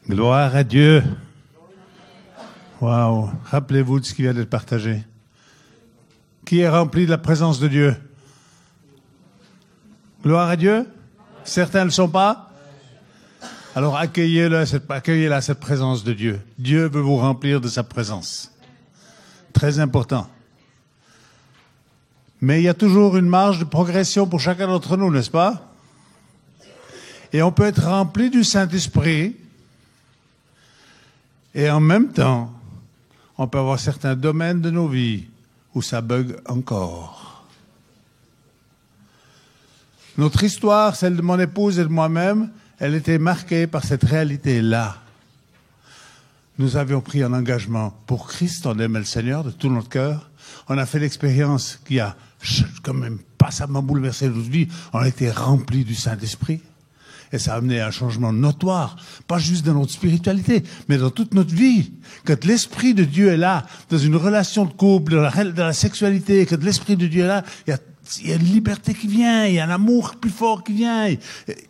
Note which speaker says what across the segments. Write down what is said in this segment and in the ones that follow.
Speaker 1: Gloire à Dieu. Waouh. Rappelez-vous de ce qui vient d'être partagé. Qui est rempli de la présence de Dieu? Gloire à Dieu. Certains ne le sont pas. Alors accueillez-la, cette présence de Dieu. Dieu veut vous remplir de sa présence. Très important. Mais il y a toujours une marge de progression pour chacun d'entre nous, n'est-ce pas? Et on peut être rempli du Saint-Esprit et en même temps, on peut avoir certains domaines de nos vies où ça bug encore. Notre histoire, celle de mon épouse et de moi-même, elle était marquée par cette réalité-là. Nous avions pris un engagement pour Christ, on aimait le Seigneur de tout notre cœur. On a fait l'expérience qui a quand même passablement bouleversé notre vie. On a été remplis du Saint-Esprit. Et ça a amené à un changement notoire, pas juste dans notre spiritualité, mais dans toute notre vie. Quand l'Esprit de Dieu est là, dans une relation de couple, dans la sexualité, quand l'Esprit de Dieu est là, il y a une liberté qui vient, il y a un amour plus fort qui vient.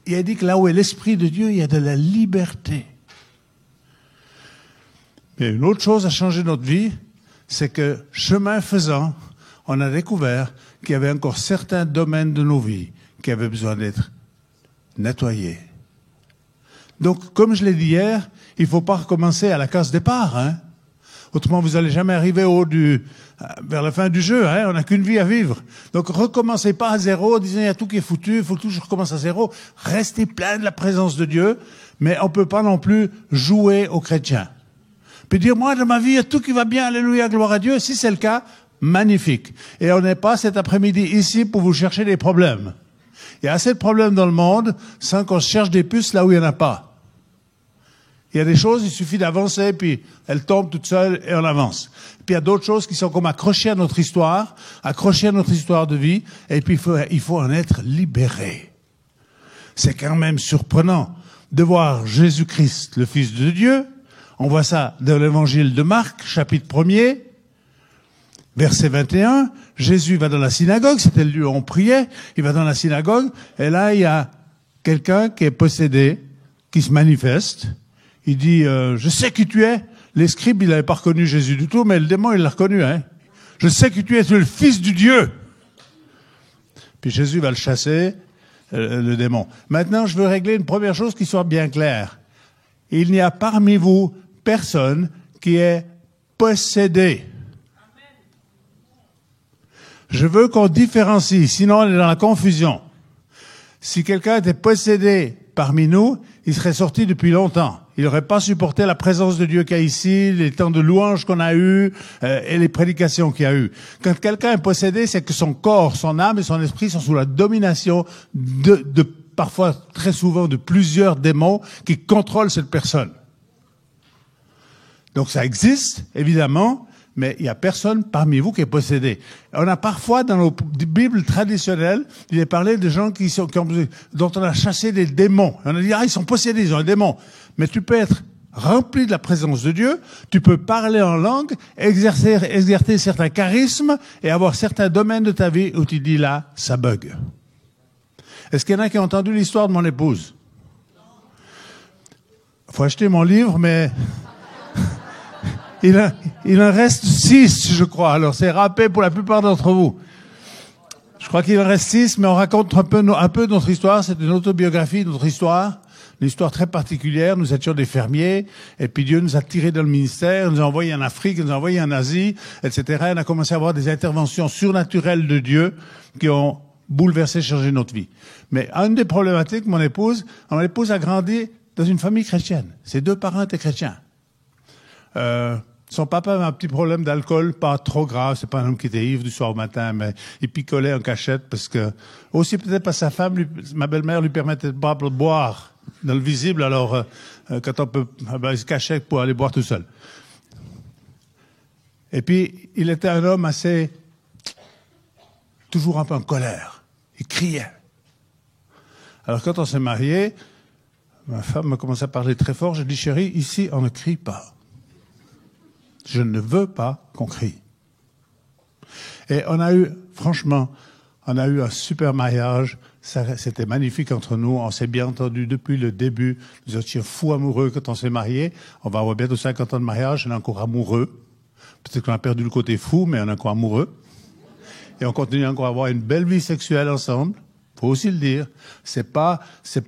Speaker 1: Il a dit que là où est l'Esprit de Dieu, il y a de la liberté. Mais une autre chose a changé notre vie, c'est que, chemin faisant, on a découvert qu'il y avait encore certains domaines de nos vies qui avaient besoin d'être nettoyés. Donc, comme je l'ai dit hier, il ne faut pas recommencer à la case départ, hein. Autrement, vous n'allez jamais arriver vers la fin du jeu, hein. On n'a qu'une vie à vivre. Donc, recommencez pas à zéro, disant, il y a tout qui est foutu, il faut que je recommence à zéro. Restez plein de la présence de Dieu, mais on ne peut pas non plus jouer aux chrétiens. Puis dire, moi, dans ma vie, il y a tout qui va bien, alléluia, gloire à Dieu. Si c'est le cas, magnifique. Et on n'est pas cet après-midi ici pour vous chercher des problèmes. Il y a assez de problèmes dans le monde sans qu'on cherche des puces là où il n'y en a pas. Il y a des choses, il suffit d'avancer, puis elles tombent toutes seules et on avance. Puis il y a d'autres choses qui sont comme accrochées à notre histoire de vie, et puis il faut en être libéré. C'est quand même surprenant de voir Jésus-Christ, le Fils de Dieu. On voit ça dans l'évangile de Marc, chapitre 1er, verset 21. Jésus va dans la synagogue, c'était le lieu où on priait. Il va dans la synagogue, et là, il y a quelqu'un qui est possédé, qui se manifeste. Il dit, je sais qui tu es. Les scribes, ils n'avaient pas reconnu Jésus du tout, mais le démon, il l'a reconnu, hein. Je sais que tu es le Fils du Dieu. Puis Jésus va le chasser, le démon. Maintenant, je veux régler une première chose qui soit bien claire. Il n'y a parmi vous personne qui est possédé. Je veux qu'on différencie, sinon on est dans la confusion. Si quelqu'un était possédé parmi nous, il serait sorti depuis longtemps. Il n'aurait pas supporté la présence de Dieu qu'il y a ici, les temps de louange qu'on a eus et les prédications qu'il y a eu. Quand quelqu'un est possédé, c'est que son corps, son âme et son esprit sont sous la domination de parfois, très souvent, de plusieurs démons qui contrôlent cette personne. Donc ça existe, évidemment, mais il n'y a personne parmi vous qui est possédé. On a parfois, dans nos Bibles traditionnelles, il est parlé de gens dont on a chassé des démons. On a dit, ils sont possédés, ils ont un démon. Mais tu peux être rempli de la présence de Dieu, tu peux parler en langue, exercer certains charismes et avoir certains domaines de ta vie où tu dis là, ça bug. Est-ce qu'il y en a qui ont entendu l'histoire de mon épouse? Faut acheter mon livre, mais il en reste 6, je crois. Alors, c'est râpé pour la plupart d'entre vous. Je crois qu'il en reste 6, mais on raconte un peu de notre histoire. C'est une autobiographie de notre histoire. Une histoire très particulière. Nous étions des fermiers, et puis Dieu nous a tirés dans le ministère, nous a envoyés en Afrique, nous a envoyés en Asie, etc. Et on a commencé à avoir des interventions surnaturelles de Dieu qui ont bouleversé, changé notre vie. Mais une des problématiques, mon épouse a grandi dans une famille chrétienne. Ses 2 parents étaient chrétiens. Son papa avait un petit problème d'alcool, pas trop grave, c'est pas un homme qui était ivre du soir au matin, mais il picolait en cachette parce que, aussi peut-être parce que sa femme, ma belle-mère lui permettait de boire dans le visible, alors quand on peut, il se cachait pour aller boire tout seul. Et puis, il était un homme assez, toujours un peu en colère. Il criait. Alors quand on s'est mariés, ma femme m'a commencé à parler très fort, j'ai dit, chérie, ici on ne crie pas. Je ne veux pas qu'on crie. Et on a eu un super mariage, c'était magnifique entre nous. On s'est bien entendu depuis le début. Nous étions fous amoureux quand on s'est mariés. On va avoir bientôt 50 ans de mariage. On est encore amoureux. Peut-être qu'on a perdu le côté fou, mais on est encore amoureux. Et on continue encore à avoir une belle vie sexuelle ensemble. Faut aussi le dire. C'est pas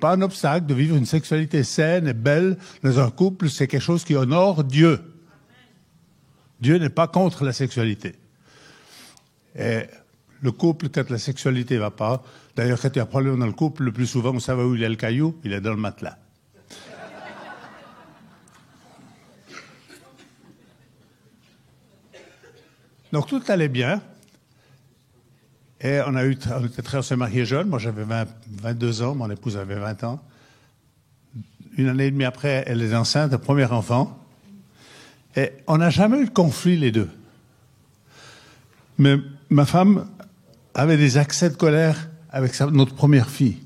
Speaker 1: un obstacle de vivre une sexualité saine et belle dans un couple. C'est quelque chose qui honore Dieu. Dieu n'est pas contre la sexualité. Et le couple, quand la sexualité va pas, d'ailleurs, quand il y a un problème dans le couple, le plus souvent, vous savez où il est le caillou? Il est dans le matelas. Donc, tout allait bien. Et on s'est mariés jeunes. Moi, j'avais 22 ans. Mon épouse avait 20 ans. Une année et demie après, elle est enceinte, le premier enfant. Et on n'a jamais eu de conflit, les deux. Mais ma femme avait des accès de colère avec notre première fille.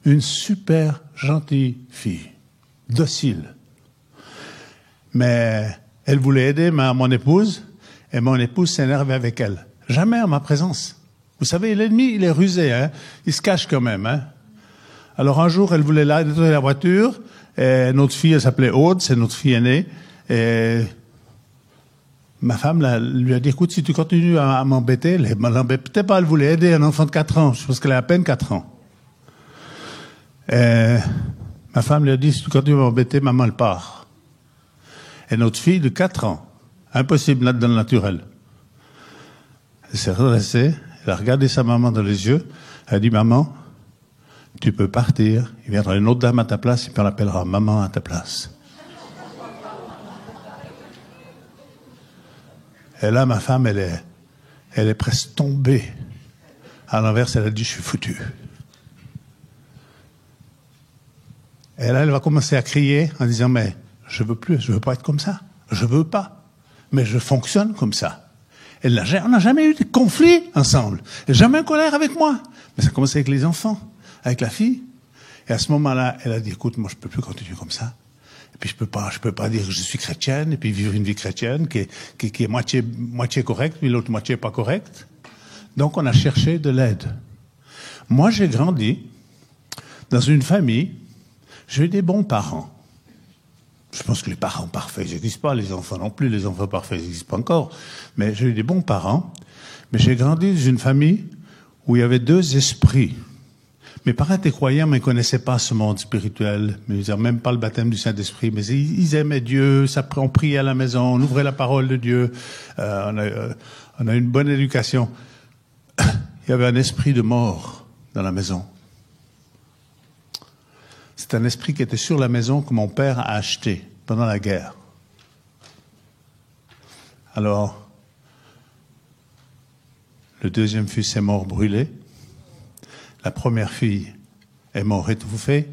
Speaker 1: Une super gentille fille. Docile. Mais elle voulait aider mon épouse, et mon épouse s'énervait avec elle. Jamais en ma présence. Vous savez, l'ennemi, il est rusé, hein. Il se cache quand même, hein. Alors un jour, elle voulait nettoyer la voiture, et notre fille, elle s'appelait Aude, c'est notre fille aînée, et ma femme lui a dit, écoute, si tu continues à m'embêter, elle l'embêtait pas, elle voulait aider un enfant de 4 ans, je pense qu'elle a à peine 4 ans. Et ma femme lui a dit, si tu continues à m'embêter, maman, elle part. Et notre fille de 4 ans, impossible dans le naturel. Elle s'est redressée, elle a regardé sa maman dans les yeux, elle a dit, maman, tu peux partir, il viendra une autre dame à ta place, et puis on l'appellera maman à ta place. Et là, ma femme, elle est presque tombée. À l'inverse, elle a dit, je suis foutu. Et là, elle va commencer à crier en disant, mais je veux pas être comme ça. Je veux pas. Mais je fonctionne comme ça. On n'a jamais eu de conflit ensemble. Elle n'a jamais eu de colère avec moi. Mais ça a commencé avec les enfants, avec la fille. Et à ce moment-là, elle a dit, écoute, moi, je peux plus continuer comme ça. Et puis, je peux pas dire que je suis chrétienne et puis vivre une vie chrétienne qui est moitié correcte, puis l'autre moitié pas correcte. Donc, on a cherché de l'aide. Moi, j'ai grandi dans une famille, j'ai eu des bons parents. Je pense que les parents parfaits, ils n'existent pas, les enfants non plus, les enfants parfaits, ils n'existent pas encore. Mais j'ai eu des bons parents. Mais j'ai grandi dans une famille où il y avait 2 esprits. Mes parents étaient croyants, mais ils ne connaissaient pas ce monde spirituel. Mais ils n'avaient même pas le baptême du Saint-Esprit. Mais ils aimaient Dieu, on priait à la maison, on ouvrait la parole de Dieu. On a une bonne éducation. Il y avait un esprit de mort dans la maison. C'est un esprit qui était sur la maison que mon père a acheté pendant la guerre. Alors, le deuxième fils est mort brûlé. La première fille est morte étouffée.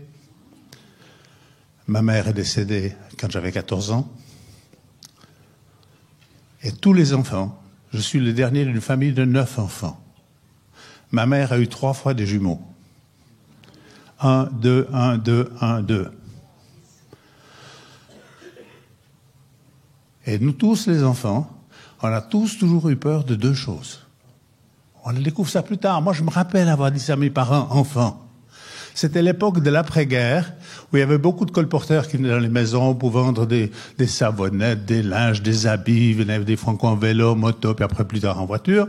Speaker 1: Ma mère est décédée quand j'avais 14 ans. Et tous les enfants, je suis le dernier d'une famille de 9 enfants. Ma mère a eu 3 fois des jumeaux. 1, 2, 1, 2, 1, 2. Et nous tous, les enfants, on a tous toujours eu peur de 2 choses. On découvre ça plus tard. Moi, je me rappelle avoir dit ça à mes parents, enfants. C'était l'époque de l'après-guerre, où il y avait beaucoup de colporteurs qui venaient dans les maisons pour vendre des savonnettes, des linges, des habits, ils venaient des Franco en vélo, moto, puis après plus tard en voiture.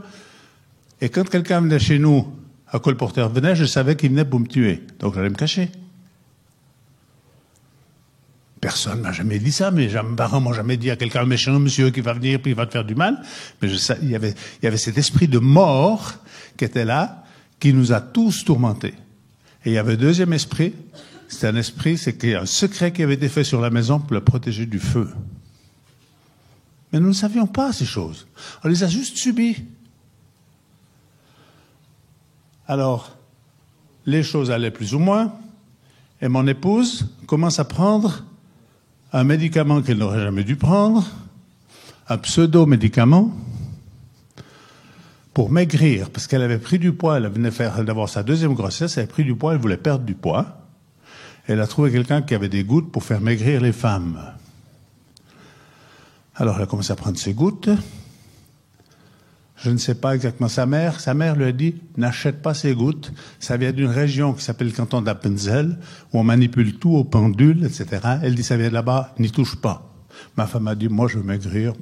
Speaker 1: Et quand quelqu'un venait chez nous, un colporteur venait, je savais qu'il venait pour me tuer. Donc j'allais me cacher. Personne m'a jamais dit ça, mais mes parents m'ont jamais dit à quelqu'un, méchant monsieur qui va venir puis il va te faire du mal. Mais il y avait cet esprit de mort qui était là, qui nous a tous tourmentés. Et il y avait un deuxième esprit, c'est qu'il y a un secret qui avait été fait sur la maison pour la protéger du feu. Mais nous ne savions pas ces choses. On les a juste subies. Alors, les choses allaient plus ou moins, et mon épouse commence à prendre un médicament qu'elle n'aurait jamais dû prendre, un pseudo-médicament, pour maigrir, parce qu'elle avait pris du poids, elle venait d'avoir sa deuxième grossesse, elle avait pris du poids, elle voulait perdre du poids. Elle a trouvé quelqu'un qui avait des gouttes pour faire maigrir les femmes. Alors elle a commencé à prendre ses gouttes. Je ne sais pas exactement. Sa mère lui a dit, n'achète pas ces gouttes. Ça vient d'une région qui s'appelle le canton d'Appenzell, où on manipule tout au pendule, etc. Elle dit, ça vient de là-bas, n'y touche pas. Ma femme a dit, moi, je veux maigrir.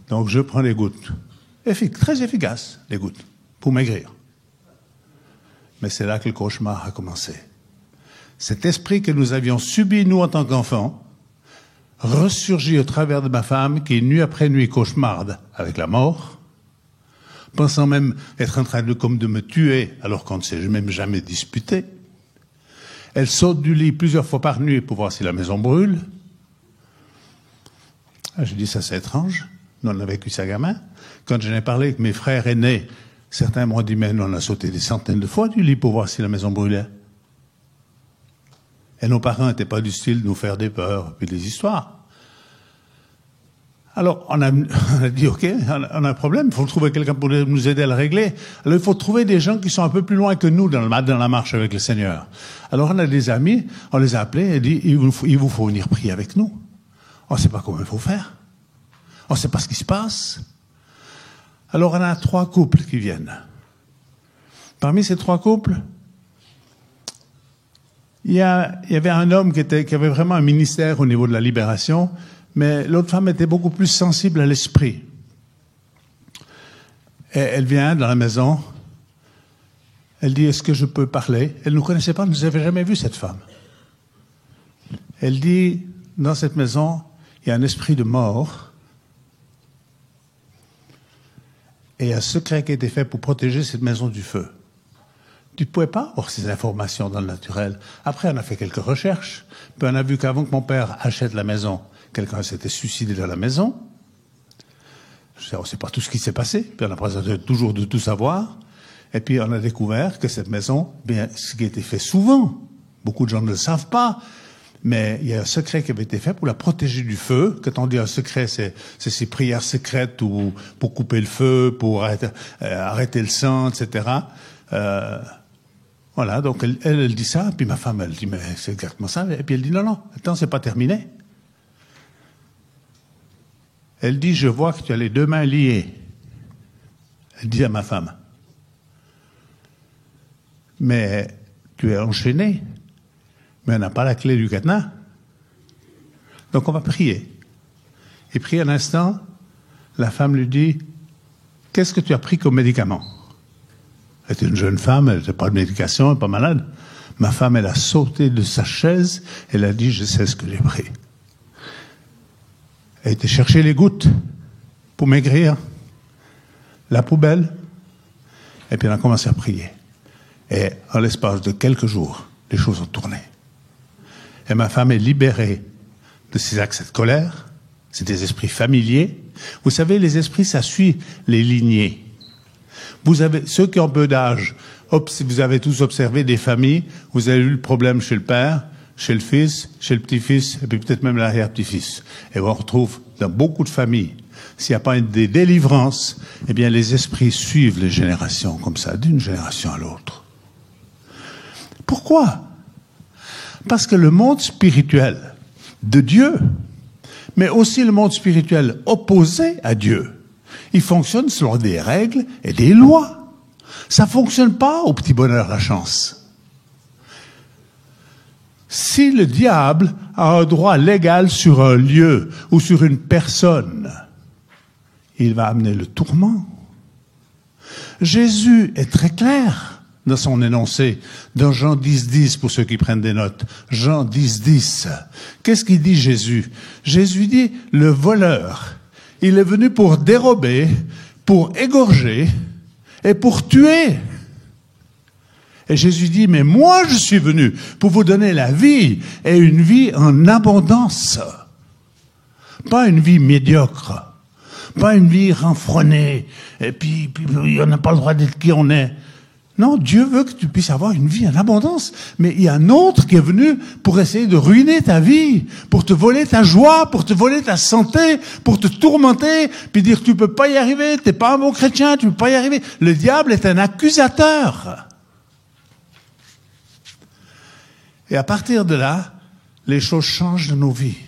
Speaker 1: Donc, je prends les gouttes. Très efficace, les gouttes, pour maigrir. Mais c'est là que le cauchemar a commencé. Cet esprit que nous avions subi, nous, en tant qu'enfants, ressurgit au travers de ma femme, qui, nuit après nuit, cauchemarde avec la mort, pensant même être en train de me tuer, alors qu'on ne s'est même jamais disputé. Elle saute du lit plusieurs fois par nuit pour voir si la maison brûle. J'ai dit, ça c'est étrange. Nous, on a vécu ça gamin. Quand j'en ai parlé avec mes frères aînés, certains m'ont dit, mais nous, on a sauté des centaines de fois du lit pour voir si la maison brûlait. Et nos parents n'étaient pas du style de nous faire des peurs et des histoires. Alors, on a dit, OK, on a un problème, il faut trouver quelqu'un pour nous aider à le régler. Alors, il faut trouver des gens qui sont un peu plus loin que nous dans la marche avec le Seigneur. Alors, on a des amis, on les a appelés et dit, il vous faut venir prier avec nous. On ne sait pas comment il faut faire. On ne sait pas ce qui se passe. Alors, on a 3 couples qui viennent. Parmi ces 3 couples, il y avait un homme qui avait vraiment un ministère au niveau de la libération, mais l'autre femme était beaucoup plus sensible à l'esprit. Et elle vient dans la maison, elle dit, est-ce que je peux parler? Elle ne nous connaissait pas, elle ne nous avait jamais vu, cette femme. Elle dit, dans cette maison, il y a un esprit de mort, et un secret qui a été fait pour protéger cette maison du feu. Tu ne pouvais pas avoir ces informations dans le naturel. Après, on a fait quelques recherches, puis on a vu qu'avant que mon père achète la maison, quelqu'un s'était suicidé dans la maison. On ne sait pas tout ce qui s'est passé, puis on a présenté toujours de tout savoir. Et puis on a découvert que cette maison, bien, ce qui a été fait souvent, beaucoup de gens ne le savent pas, mais il y a un secret qui avait été fait pour la protéger du feu. Quand on dit un secret, c'est ces prières secrètes ou pour couper le feu, pour arrêter le sang, etc. Voilà, donc elle dit ça, puis ma femme, elle dit, mais c'est exactement ça. Et puis elle dit, non, attends, c'est pas terminé. Elle dit, je vois que tu as les 2 mains liées. Elle dit à ma femme, mais tu es enchaîné, mais on n'a pas la clé du cadenas. Donc on va prier. Et puis un instant, la femme lui dit, qu'est-ce que tu as pris comme médicament? Elle était une jeune femme, elle n'était pas de médication, elle n'est pas malade. Ma femme, elle a sauté de sa chaise, elle a dit, je sais ce que j'ai pris. Elle était chercher les gouttes pour maigrir, la poubelle, et puis elle a commencé à prier. Et en l'espace de quelques jours, les choses ont tourné. Et ma femme est libérée de ses accès de colère, c'est des esprits familiers. Vous savez, les esprits, ça suit les lignées. Vous avez, ceux qui ont peu d'âge, vous avez tous observé des familles, vous avez eu le problème chez le père, chez le fils, chez le petit-fils, et puis peut-être même l'arrière-petit-fils. Et on retrouve dans beaucoup de familles, s'il n'y a pas des délivrances, eh bien les esprits suivent les générations comme ça, d'une génération à l'autre. Pourquoi? Parce que le monde spirituel de Dieu, mais aussi le monde spirituel opposé à Dieu, il fonctionne selon des règles et des lois. Ça ne fonctionne pas au petit bonheur, la chance. Si le diable a un droit légal sur un lieu ou sur une personne, il va amener le tourment. Jésus est très clair dans son énoncé, dans Jean 10, pour ceux qui prennent des notes. Jean 10. Qu'est-ce qu'il dit Jésus? Jésus dit, le voleur, il est venu pour dérober, pour égorger et pour tuer. Et Jésus dit, mais moi je suis venu pour vous donner la vie et une vie en abondance. Pas une vie médiocre, pas une vie renfrognée, et puis on n'a pas le droit d'être qui on est. Non, Dieu veut que tu puisses avoir une vie en abondance. Mais il y a un autre qui est venu pour essayer de ruiner ta vie, pour te voler ta joie, pour te voler ta santé, pour te tourmenter, puis dire tu peux pas y arriver, t'es pas un bon chrétien, tu peux pas y arriver. Le diable est un accusateur. Et à partir de là, les choses changent de nos vies.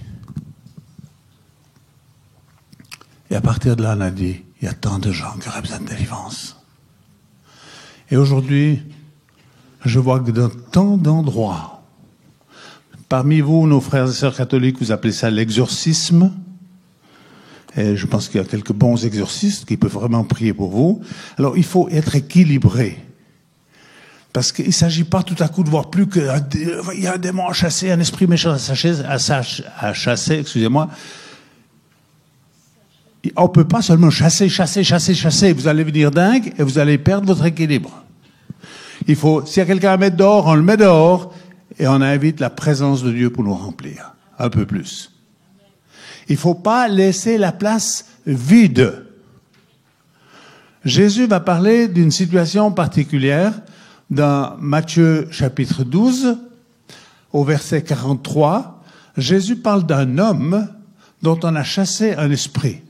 Speaker 1: Et Et à partir de là, on a dit, il y a tant de gens qui auraient besoin de délivrance. Et aujourd'hui, je vois que dans tant d'endroits, parmi vous, nos frères et sœurs catholiques, vous appelez ça l'exorcisme. Et je pense qu'il y a quelques bons exorcistes qui peuvent vraiment prier pour vous. Alors, il faut être équilibré. Parce qu'il ne s'agit pas tout à coup de voir plus qu'il y a un démon à chasser, un esprit méchant à chasser, excusez-moi. On ne peut pas seulement chasser. Vous allez devenir dingue et vous allez perdre votre équilibre. Il faut, s'il y a quelqu'un à mettre dehors, on le met dehors et on invite la présence de Dieu pour nous remplir un peu plus. Il ne faut pas laisser la place vide. Jésus va parler d'une situation particulière dans Matthieu chapitre 12, au verset 43. Jésus parle d'un homme dont on a chassé un esprit.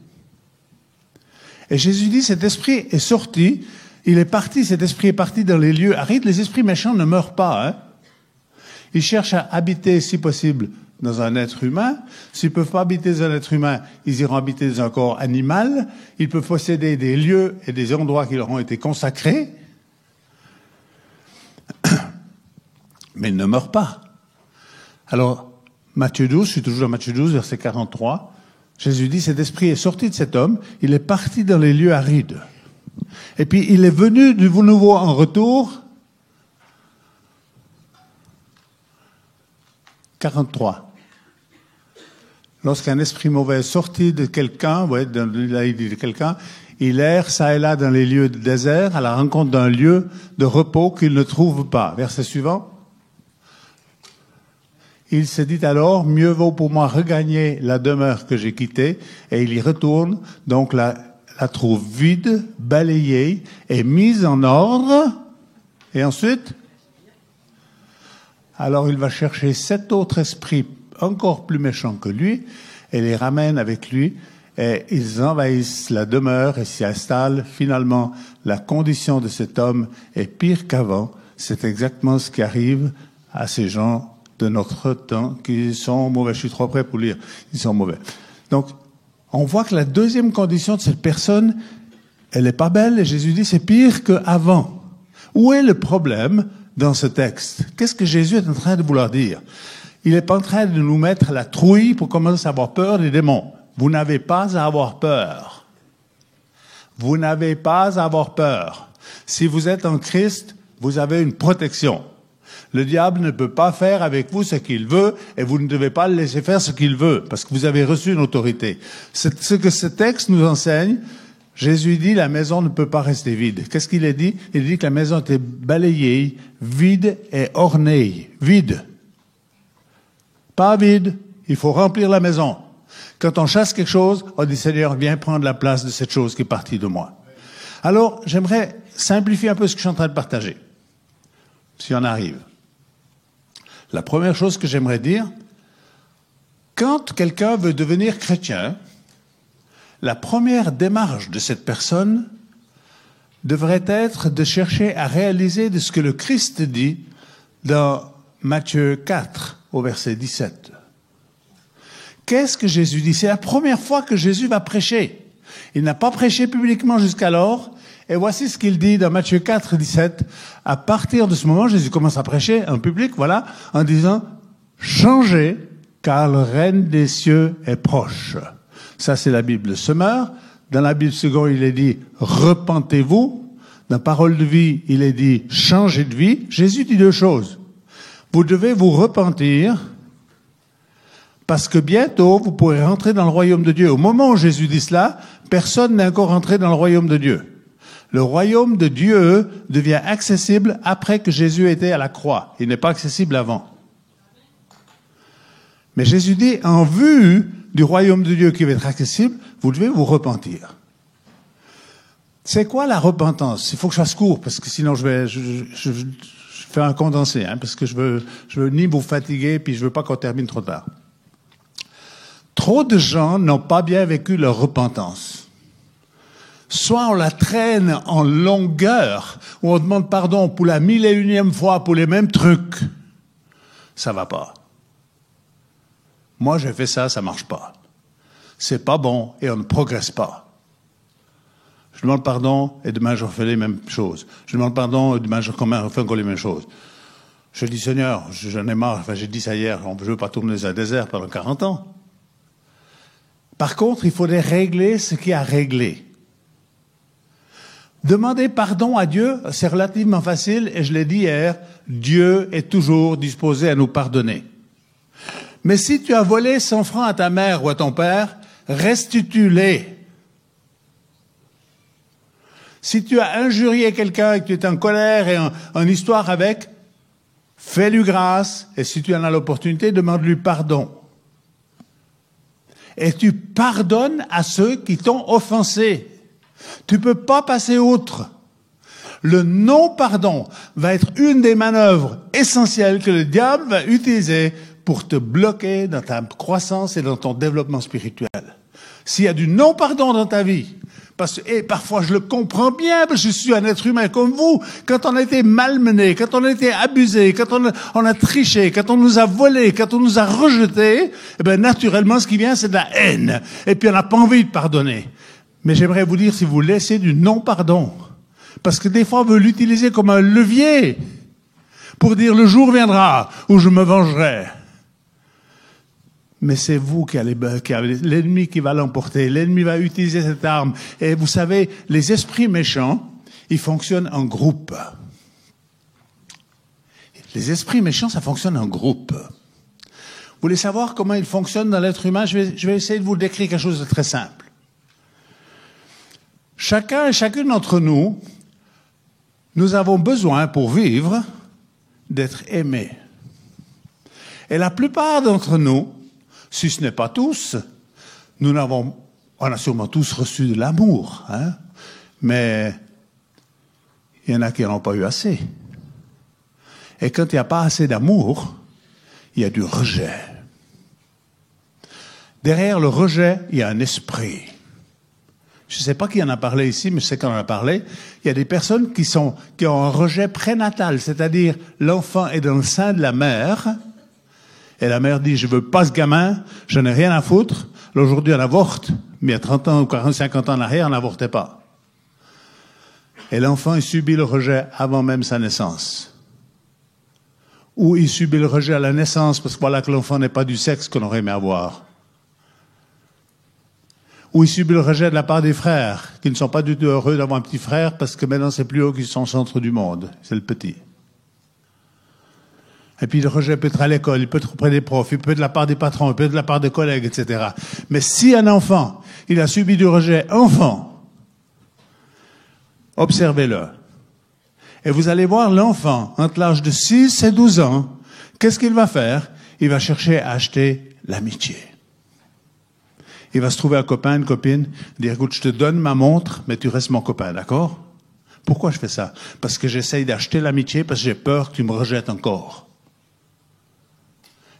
Speaker 1: Et Jésus dit, cet esprit est sorti, cet esprit est parti dans les lieux arides. Les esprits méchants ne meurent pas, hein. Ils cherchent à habiter, si possible, dans un être humain. S'ils ne peuvent pas habiter dans un être humain, ils iront habiter dans un corps animal. Ils peuvent posséder des lieux et des endroits qui leur ont été consacrés. Mais ils ne meurent pas. Alors, Matthieu 12, je suis toujours dans Matthieu 12, verset 43. Jésus dit, cet esprit est sorti de cet homme, il est parti dans les lieux arides. Et puis, il est venu de nouveau en retour. 43. Lorsqu'un esprit mauvais est sorti de quelqu'un, il erre ça et là dans les lieux de désert à la rencontre d'un lieu de repos qu'il ne trouve pas. Verset suivant. Il se dit alors, mieux vaut pour moi regagner la demeure que j'ai quittée, et il y retourne, donc la trouve vide, balayée et mise en ordre. Et ensuite, alors il va chercher 7 autres esprits encore plus méchants que lui, et les ramène avec lui, et ils envahissent la demeure et s'y installent. Finalement, la condition de cet homme est pire qu'avant. C'est exactement ce qui arrive à ces gens de notre temps qui sont mauvais. Je suis trop près pour lire. Ils sont mauvais. Donc, on voit que la deuxième condition de cette personne, elle n'est pas belle, et Jésus dit c'est pire qu'avant. Où est le problème dans ce texte? Qu'est-ce que Jésus est en train de vouloir dire? Il n'est pas en train de nous mettre la trouille pour commencer à avoir peur des démons. Vous n'avez pas à avoir peur. Vous n'avez pas à avoir peur. Si vous êtes en Christ, vous avez une protection. Le diable ne peut pas faire avec vous ce qu'il veut et vous ne devez pas le laisser faire ce qu'il veut parce que vous avez reçu une autorité. C'est ce que ce texte nous enseigne. Jésus dit la maison ne peut pas rester vide. Qu'est-ce qu'il a dit? Il dit que la maison était balayée, vide et ornée. Vide. Pas vide. Il faut remplir la maison. Quand on chasse quelque chose, on dit Seigneur, viens prendre la place de cette chose qui est partie de moi. Alors, j'aimerais simplifier un peu ce que je suis en train de partager. Si on arrive. La première chose que j'aimerais dire, quand quelqu'un veut devenir chrétien, la première démarche de cette personne devrait être de chercher à réaliser de ce que le Christ dit dans Matthieu 4, au verset 17. Qu'est-ce que Jésus dit? C'est la première fois que Jésus va prêcher. Il n'a pas prêché publiquement jusqu'alors. Et voici ce qu'il dit dans Matthieu 4, 17. À partir de ce moment, Jésus commence à prêcher en public, voilà, en disant « Changez, car le règne des cieux est proche. » Ça, c'est la Bible Semeur. Dans la Bible seconde, il est dit « Repentez-vous ». Dans Parole de vie, il est dit « Changez de vie ». Jésus dit 2 choses. Vous devez vous repentir parce que bientôt, vous pourrez rentrer dans le royaume de Dieu. Au moment où Jésus dit cela, personne n'est encore entré dans le royaume de Dieu. Le royaume de Dieu devient accessible après que Jésus était à la croix. Il n'est pas accessible avant. Mais Jésus dit, en vue du royaume de Dieu qui va être accessible, vous devez vous repentir. C'est quoi la repentance? Il faut que je fasse court, parce que sinon je fais un condensé, hein, parce que je veux ni vous fatiguer, puis je veux pas qu'on termine trop tard. Trop de gens n'ont pas bien vécu leur repentance. Soit on la traîne en longueur, ou on demande pardon pour la 1001e fois pour les mêmes trucs. Ça va pas. Moi, j'ai fait ça, ça marche pas. c'est pas bon et on ne progresse pas. Je demande pardon et demain je refais les mêmes choses. Je demande pardon et demain je refais encore les mêmes choses. Je dis, Seigneur, j'en ai marre, enfin j'ai dit ça hier, je ne veux pas tourner dans un désert pendant 40 ans. Par contre, il faudrait régler ce qui a réglé. Demander pardon à Dieu, c'est relativement facile, et je l'ai dit hier, Dieu est toujours disposé à nous pardonner. Mais si tu as volé 100 francs à ta mère ou à ton père, restitue-les. Si tu as injurié quelqu'un et que tu es en colère et en histoire avec, fais-lui grâce, et si tu en as l'opportunité, demande-lui pardon. Et tu pardonnes à ceux qui t'ont offensé. Tu ne peux pas passer outre. Le non-pardon va être une des manœuvres essentielles que le diable va utiliser pour te bloquer dans ta croissance et dans ton développement spirituel. S'il y a du non-pardon dans ta vie, et parfois je le comprends bien, parce que je suis un être humain comme vous, quand on a été malmené, quand on a été abusé, quand on a triché, quand on nous a volé, quand on nous a rejetés, eh bien naturellement ce qui vient c'est de la haine. Et puis on n'a pas envie de pardonner. Mais j'aimerais vous dire si vous laissez du non-pardon, parce que des fois on veut l'utiliser comme un levier pour dire le jour viendra où je me vengerai. Mais c'est vous qui avez l'ennemi qui va l'emporter. L'ennemi va utiliser cette arme. Et vous savez, les esprits méchants, ils fonctionnent en groupe. Les esprits méchants, ça fonctionne en groupe. Vous voulez savoir comment ils fonctionnent dans l'être humain? Je vais essayer de vous décrire quelque chose de très simple. Chacun et chacune d'entre nous, nous avons besoin pour vivre d'être aimés. Et la plupart d'entre nous, si ce n'est pas tous, on a sûrement tous reçu de l'amour, hein? Mais il y en a qui n'en ont pas eu assez. Et quand il n'y a pas assez d'amour, il y a du rejet. Derrière le rejet, il y a un esprit. Je ne sais pas qui en a parlé ici, mais je sais qu'on en a parlé. Il y a des personnes qui ont un rejet prénatal, c'est-à-dire l'enfant est dans le sein de la mère, et la mère dit, je veux pas ce gamin, je n'ai rien à foutre. Aujourd'hui, on avorte, mais il y a 30 ans ou 40, 50 ans en arrière, on n'avortait pas. Et l'enfant, il subit le rejet avant même sa naissance. Ou il subit le rejet à la naissance, parce que voilà que l'enfant n'est pas du sexe qu'on aurait aimé avoir. Ou il subit le rejet de la part des frères, qui ne sont pas du tout heureux d'avoir un petit frère, parce que maintenant c'est plus eux qui sont au centre du monde, c'est le petit. Et puis le rejet peut être à l'école, il peut être auprès des profs, il peut être de la part des patrons, il peut être de la part des collègues, etc. Mais si un enfant, il a subi du rejet enfant, observez-le. Et vous allez voir l'enfant, entre l'âge de 6 et 12 ans, qu'est-ce qu'il va faire? Il va chercher à acheter l'amitié. Il va se trouver un copain, une copine, dire, écoute, je te donne ma montre, mais tu restes mon copain, d'accord? Pourquoi je fais ça? Parce que j'essaye d'acheter l'amitié, parce que j'ai peur que tu me rejettes encore.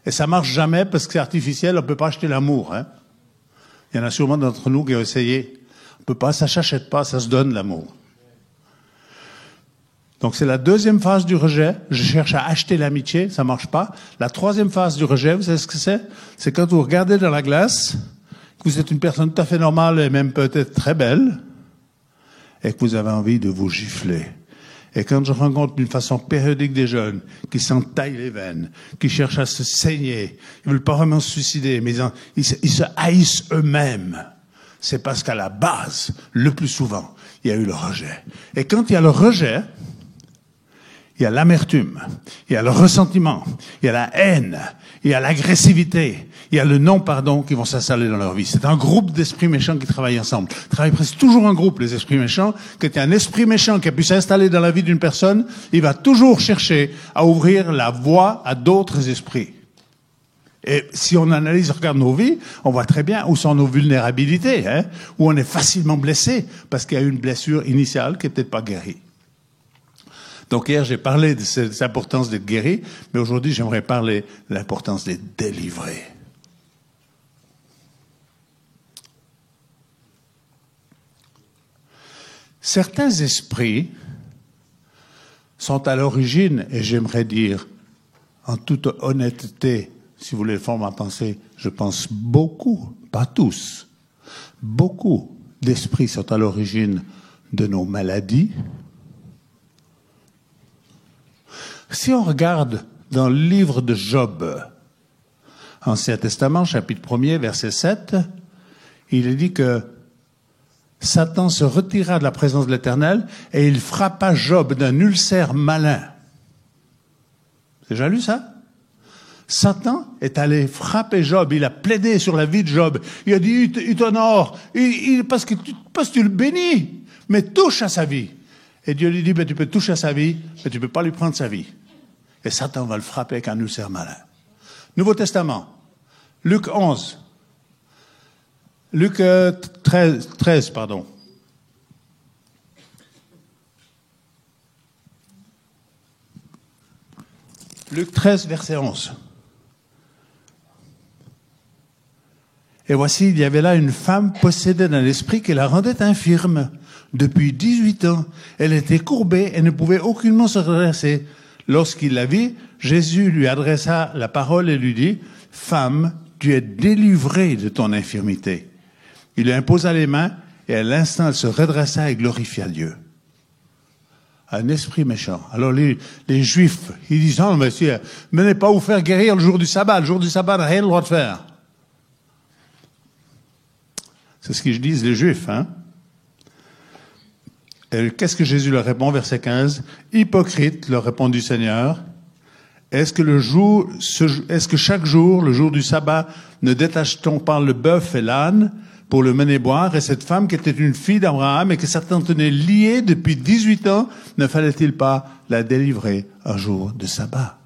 Speaker 1: Et ça marche jamais parce que c'est artificiel, on peut pas acheter l'amour, hein. Il y en a sûrement d'entre nous qui ont essayé. On peut pas, ça s'achète pas, ça se donne l'amour. Donc c'est la deuxième phase du rejet. Je cherche à acheter l'amitié, ça marche pas. La troisième phase du rejet, vous savez ce que c'est? C'est quand vous regardez dans la glace, que vous êtes une personne tout à fait normale et même peut-être très belle, et que vous avez envie de vous gifler. Et quand je rencontre d'une façon périodique des jeunes qui s'entaillent les veines, qui cherchent à se saigner, ils veulent pas vraiment se suicider, mais ils se haïssent eux-mêmes, c'est parce qu'à la base, le plus souvent, il y a eu le rejet. Et quand il y a le rejet, il y a l'amertume, il y a le ressentiment, il y a la haine, il y a l'agressivité, il y a le non-pardon qui vont s'installer dans leur vie. C'est un groupe d'esprits méchants qui travaillent ensemble. Ils travaillent presque toujours en groupe, les esprits méchants. Quand il y a un esprit méchant qui a pu s'installer dans la vie d'une personne, il va toujours chercher à ouvrir la voie à d'autres esprits. Et si on analyse, regarde nos vies, on voit très bien où sont nos vulnérabilités, hein, où on est facilement blessé, parce qu'il y a eu une blessure initiale qui n'est peut-être pas guérie. Donc hier, j'ai parlé de l'importance d'être guéri, mais aujourd'hui, j'aimerais parler de l'importance d'être délivré. Certains esprits sont à l'origine, et j'aimerais dire, en toute honnêteté, si vous voulez le fond de ma pensée, je pense beaucoup, pas tous, beaucoup d'esprits sont à l'origine de nos maladies. Si on regarde dans le livre de Job, Ancien Testament, chapitre 1er, verset 7, il est dit que Satan se retira de la présence de l'Éternel et il frappa Job d'un ulcère malin. Vous avez déjà lu ça? Satan est allé frapper Job, il a plaidé sur la vie de Job. Il a dit, il t'honore, parce que tu le bénis, mais touche à sa vie. Et Dieu lui dit, tu peux toucher à sa vie, mais tu ne peux pas lui prendre sa vie. Et Satan va le frapper avec un ulcère malin. Nouveau Testament, Luc 11. Luc 13, pardon. Luc 13, verset 11. Et voici, il y avait là une femme possédée d'un esprit qui la rendait infirme. Depuis 18 ans, elle était courbée et ne pouvait aucunement se redresser. Lorsqu'il la vit, Jésus lui adressa la parole et lui dit, « Femme, tu es délivrée de ton infirmité. » Il lui imposa les mains et à l'instant, elle se redressa et glorifia Dieu. Un esprit méchant. Alors les Juifs, ils disent, « Non, monsieur, venez pas vous faire guérir le jour du sabbat. Le jour du sabbat, on n'a rien le droit de faire. » C'est ce qu'ils disent les Juifs, hein? Et qu'est-ce que Jésus leur répond, verset 15? Hypocrite, leur répondit Seigneur, est-ce que chaque jour, le jour du sabbat, ne détache-t-on pas le bœuf et l'âne pour le mener boire? Et cette femme qui était une fille d'Abraham et que Satan tenait liée depuis 18 ans, ne fallait-il pas la délivrer un jour de sabbat?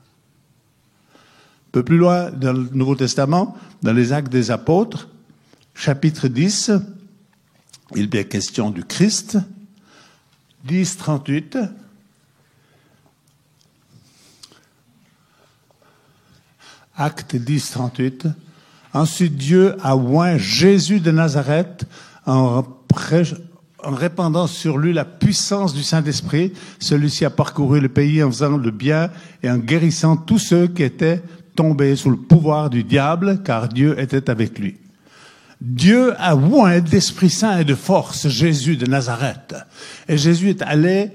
Speaker 1: Un peu plus loin, dans le Nouveau Testament, dans les Actes des Apôtres, chapitre 10, il est bien question du Christ, 10, 38. Acte 10, 38. Ensuite, Dieu a oint Jésus de Nazareth en répandant sur lui la puissance du Saint-Esprit. Celui-ci a parcouru le pays en faisant le bien et en guérissant tous ceux qui étaient tombés sous le pouvoir du diable, car Dieu était avec lui. Dieu a oint d'Esprit Saint et de force Jésus de Nazareth. Et Jésus est allé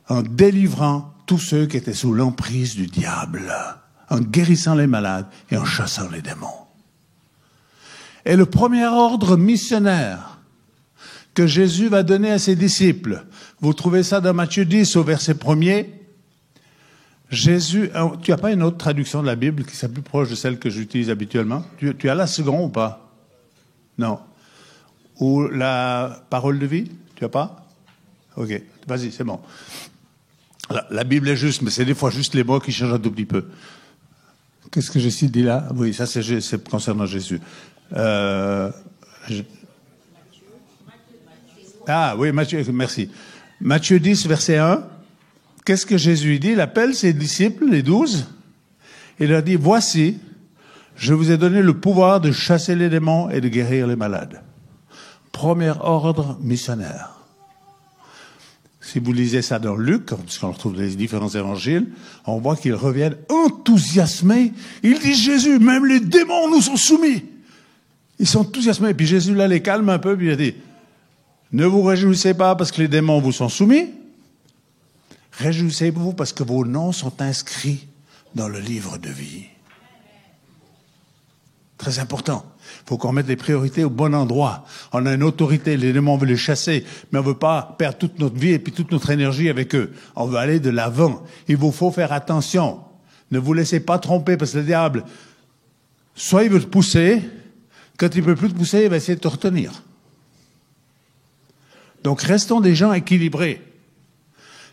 Speaker 1: en délivrant tous ceux qui étaient sous l'emprise du diable, en guérissant les malades et en chassant les démons. Et le premier ordre missionnaire que Jésus va donner à ses disciples, vous trouvez ça dans Matthieu 10 au verset 1er. Jésus, tu n'as pas une autre traduction de la Bible qui soit plus proche de celle que j'utilise habituellement? Tu as la seconde ou pas? Non. Ou la parole de vie? Tu as pas? Ok, vas-y, c'est bon. La Bible est juste, mais c'est des fois juste les mots qui changent un tout petit peu. Qu'est-ce que j'ai dit là? Oui, ça c'est concernant Jésus. Ah oui, Matthieu, merci. Matthieu 10, verset 1. Qu'est-ce que Jésus dit? Il appelle ses disciples, les 12, et il leur dit, voici, je vous ai donné le pouvoir de chasser les démons et de guérir les malades. Premier ordre missionnaire. Si vous lisez ça dans Luc, puisqu'on le retrouve dans les différents évangiles, on voit qu'ils reviennent enthousiasmés. Ils disent, Jésus, même les démons nous sont soumis. Ils sont enthousiasmés. Et puis Jésus là les calme un peu, puis il a dit, ne vous réjouissez pas parce que les démons vous sont soumis. Réjouissez-vous parce que vos noms sont inscrits dans le livre de vie. Très important. Il faut qu'on mette les priorités au bon endroit. On a une autorité, les démons, on veut les chasser, mais on ne veut pas perdre toute notre vie et puis toute notre énergie avec eux. On veut aller de l'avant. Il vous faut faire attention. Ne vous laissez pas tromper parce que le diable, soit il veut te pousser, quand il ne peut plus te pousser, il va essayer de te retenir. Donc restons des gens équilibrés.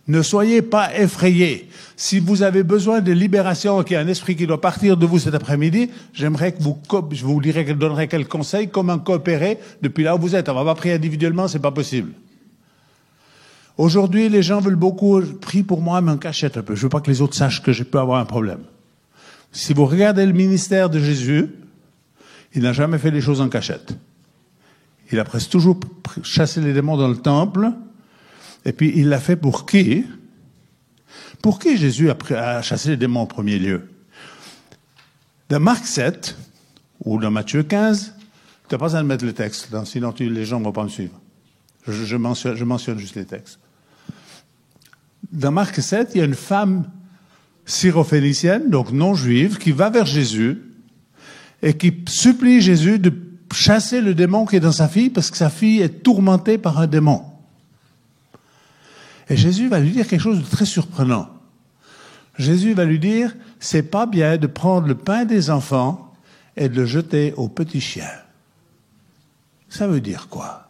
Speaker 1: Ne soyez pas effrayés. Si vous avez besoin de libération, qu'il y a un esprit qui doit partir de vous cet après-midi, j'aimerais que je vous donnerai quelques conseils, comment coopérer depuis là où vous êtes. On va pas prier individuellement, c'est pas possible. Aujourd'hui, les gens veulent beaucoup, prie pour moi, mais en cachette un peu. Je veux pas que les autres sachent que je peux avoir un problème. Si vous regardez le ministère de Jésus, il n'a jamais fait les choses en cachette. Il a presque toujours chassé les démons dans le temple. Et puis, il l'a fait pour qui? Pour qui Jésus a chassé les démons en premier lieu? Dans Marc 7, ou dans Matthieu 15, tu n'as pas besoin de mettre le texte, sinon les gens ne vont pas me suivre. Je mentionne juste les textes. Dans Marc 7, il y a une femme syrophénicienne, donc non juive, qui va vers Jésus et qui supplie Jésus de chasser le démon qui est dans sa fille parce que sa fille est tourmentée par un démon. Et Jésus va lui dire quelque chose de très surprenant. Jésus va lui dire, c'est pas bien de prendre le pain des enfants et de le jeter aux petits chiens. Ça veut dire quoi?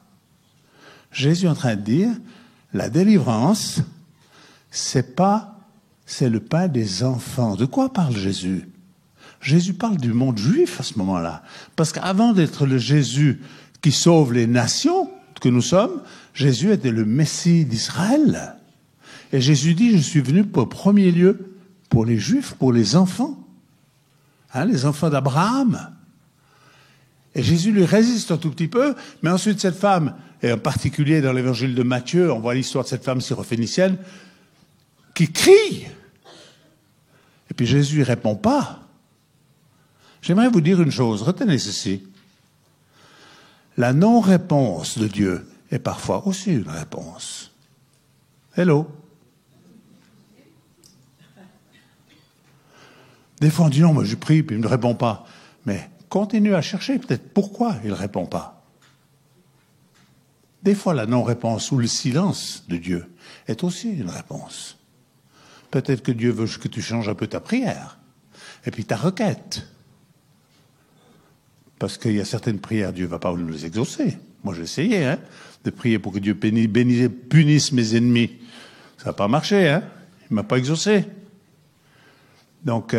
Speaker 1: Jésus est en train de dire, la délivrance, c'est le pain des enfants. De quoi parle Jésus? Jésus parle du monde juif à ce moment-là. Parce qu'avant d'être le Jésus qui sauve les nations que nous sommes, Jésus était le Messie d'Israël. Et Jésus dit, je suis venu pour premier lieu pour les Juifs, pour les enfants. Les enfants d'Abraham. Et Jésus lui résiste un tout petit peu, mais ensuite cette femme, et en particulier dans l'évangile de Matthieu, on voit l'histoire de cette femme syrophénicienne, qui crie. Et puis Jésus ne répond pas. J'aimerais vous dire une chose, retenez ceci. La non-réponse de Dieu est parfois aussi une réponse. Hello. Des fois on dit non, moi je prie, puis il ne me répond pas. Mais continue à chercher peut-être pourquoi il ne répond pas. Des fois la non-réponse ou le silence de Dieu est aussi une réponse. Peut-être que Dieu veut que tu changes un peu ta prière et puis ta requête. Parce qu'il y a certaines prières, Dieu ne va pas nous les exaucer. Moi, j'ai essayé de prier pour que Dieu punisse mes ennemis. Ça n'a pas marché, il ne m'a pas exaucé. Donc,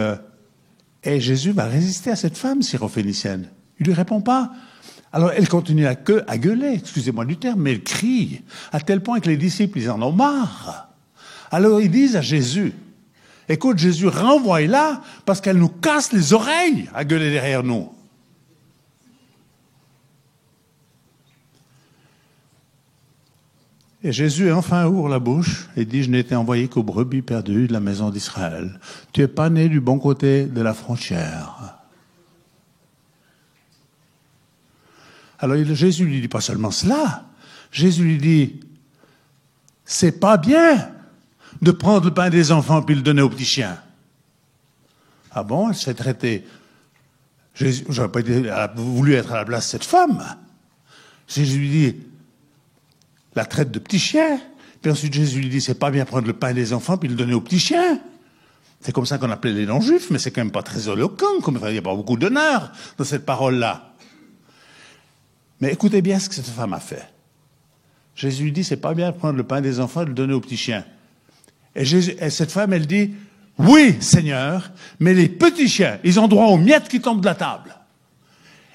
Speaker 1: et Jésus va résister à cette femme syrophénicienne. Il ne lui répond pas. Alors, elle continue à gueuler, excusez-moi du terme, mais elle crie, à tel point que les disciples, ils en ont marre. Alors, ils disent à Jésus, écoute, Jésus, renvoie-la, parce qu'elle nous casse les oreilles à gueuler derrière nous. Et Jésus enfin ouvre la bouche et dit, je n'ai été envoyé qu'aux brebis perdues de la maison d'Israël. Tu n'es pas né du bon côté de la frontière. Alors Jésus lui dit pas seulement cela. Jésus lui dit, c'est pas bien de prendre le pain des enfants puis le donner aux petits chiens. Ah bon, elle se fait traiter. J'aurais pas voulu être à la place de cette femme. Jésus lui dit, la traite de petits chiens. Puis ensuite, Jésus lui dit, c'est pas bien prendre le pain des enfants puis le donner aux petits chiens. C'est comme ça qu'on appelait les non-juifs, mais c'est quand même pas très éloquent. Il n'y a pas beaucoup d'honneur dans cette parole-là. Mais écoutez bien ce que cette femme a fait. Jésus lui dit, c'est pas bien de prendre le pain des enfants et de le donner aux petits chiens. Et cette femme, elle dit, oui, Seigneur, mais les petits chiens, ils ont droit aux miettes qui tombent de la table.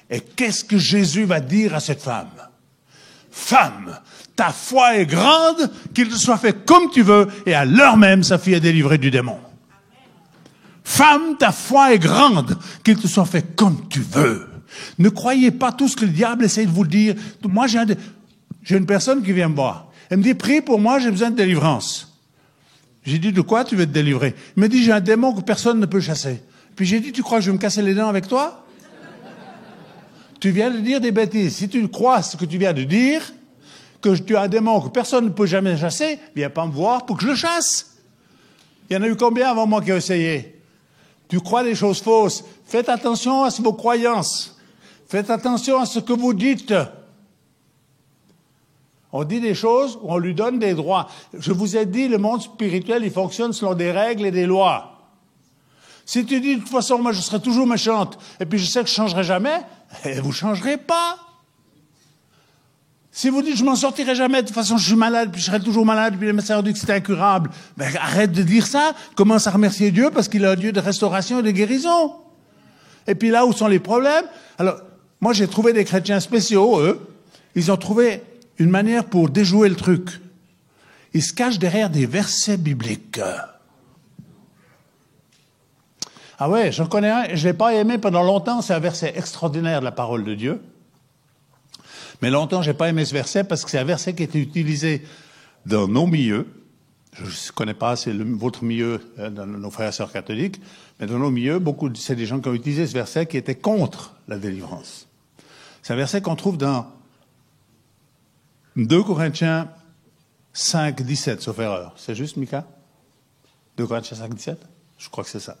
Speaker 1: Et qu'est-ce que Jésus va dire à cette femme? Femme, ta foi est grande, qu'il te soit fait comme tu veux, et à l'heure même, sa fille est délivrée du démon. Femme, ta foi est grande, qu'il te soit fait comme tu veux. Ne croyez pas tout ce que le diable essaie de vous dire. Moi, j'ai une personne qui vient me voir. Elle me dit, prie pour moi, j'ai besoin de délivrance. J'ai dit, de quoi tu veux te délivrer? Il me dit, j'ai un démon que personne ne peut chasser. Puis j'ai dit, tu crois que je vais me casser les dents avec toi? Tu viens de dire des bêtises. Si tu crois ce que tu viens de dire, que tu as un démon que personne ne peut jamais chasser, viens pas me voir pour que je le chasse. Il y en a eu combien avant moi qui ont essayé? Tu crois des choses fausses. Faites attention à vos croyances. Faites attention à ce que vous dites. On dit des choses, on lui donne des droits. Je vous ai dit, le monde spirituel, il fonctionne selon des règles et des lois. Si tu dis, de toute façon, moi, je serai toujours méchante, et puis je sais que je ne changerai jamais, vous ne changerez pas. Si vous dites, je m'en sortirai jamais, de toute façon, je suis malade, puis je serai toujours malade, puis les médecins ont dit que c'était incurable, ben, arrête de dire ça, commence à remercier Dieu, parce qu'il a un Dieu de restauration et de guérison. Et puis là où sont les problèmes? Alors, moi, j'ai trouvé des chrétiens spéciaux, eux, ils ont trouvé une manière pour déjouer le truc. Ils se cachent derrière des versets bibliques. Ah ouais, j'en connais un, et je ne l'ai pas aimé pendant longtemps, c'est un verset extraordinaire de la parole de Dieu. Mais longtemps, je n'ai pas aimé ce verset parce que c'est un verset qui était utilisé dans nos milieux, Je ne connais pas assez votre milieu, dans nos frères et sœurs catholiques, mais dans nos milieux, c'est des gens qui ont utilisé ce verset qui étaient contre la délivrance. C'est un verset qu'on trouve dans 2 Corinthiens 5, 17, sauf erreur. C'est juste, Mika? 2 Corinthiens 5, 17? Je crois que c'est ça.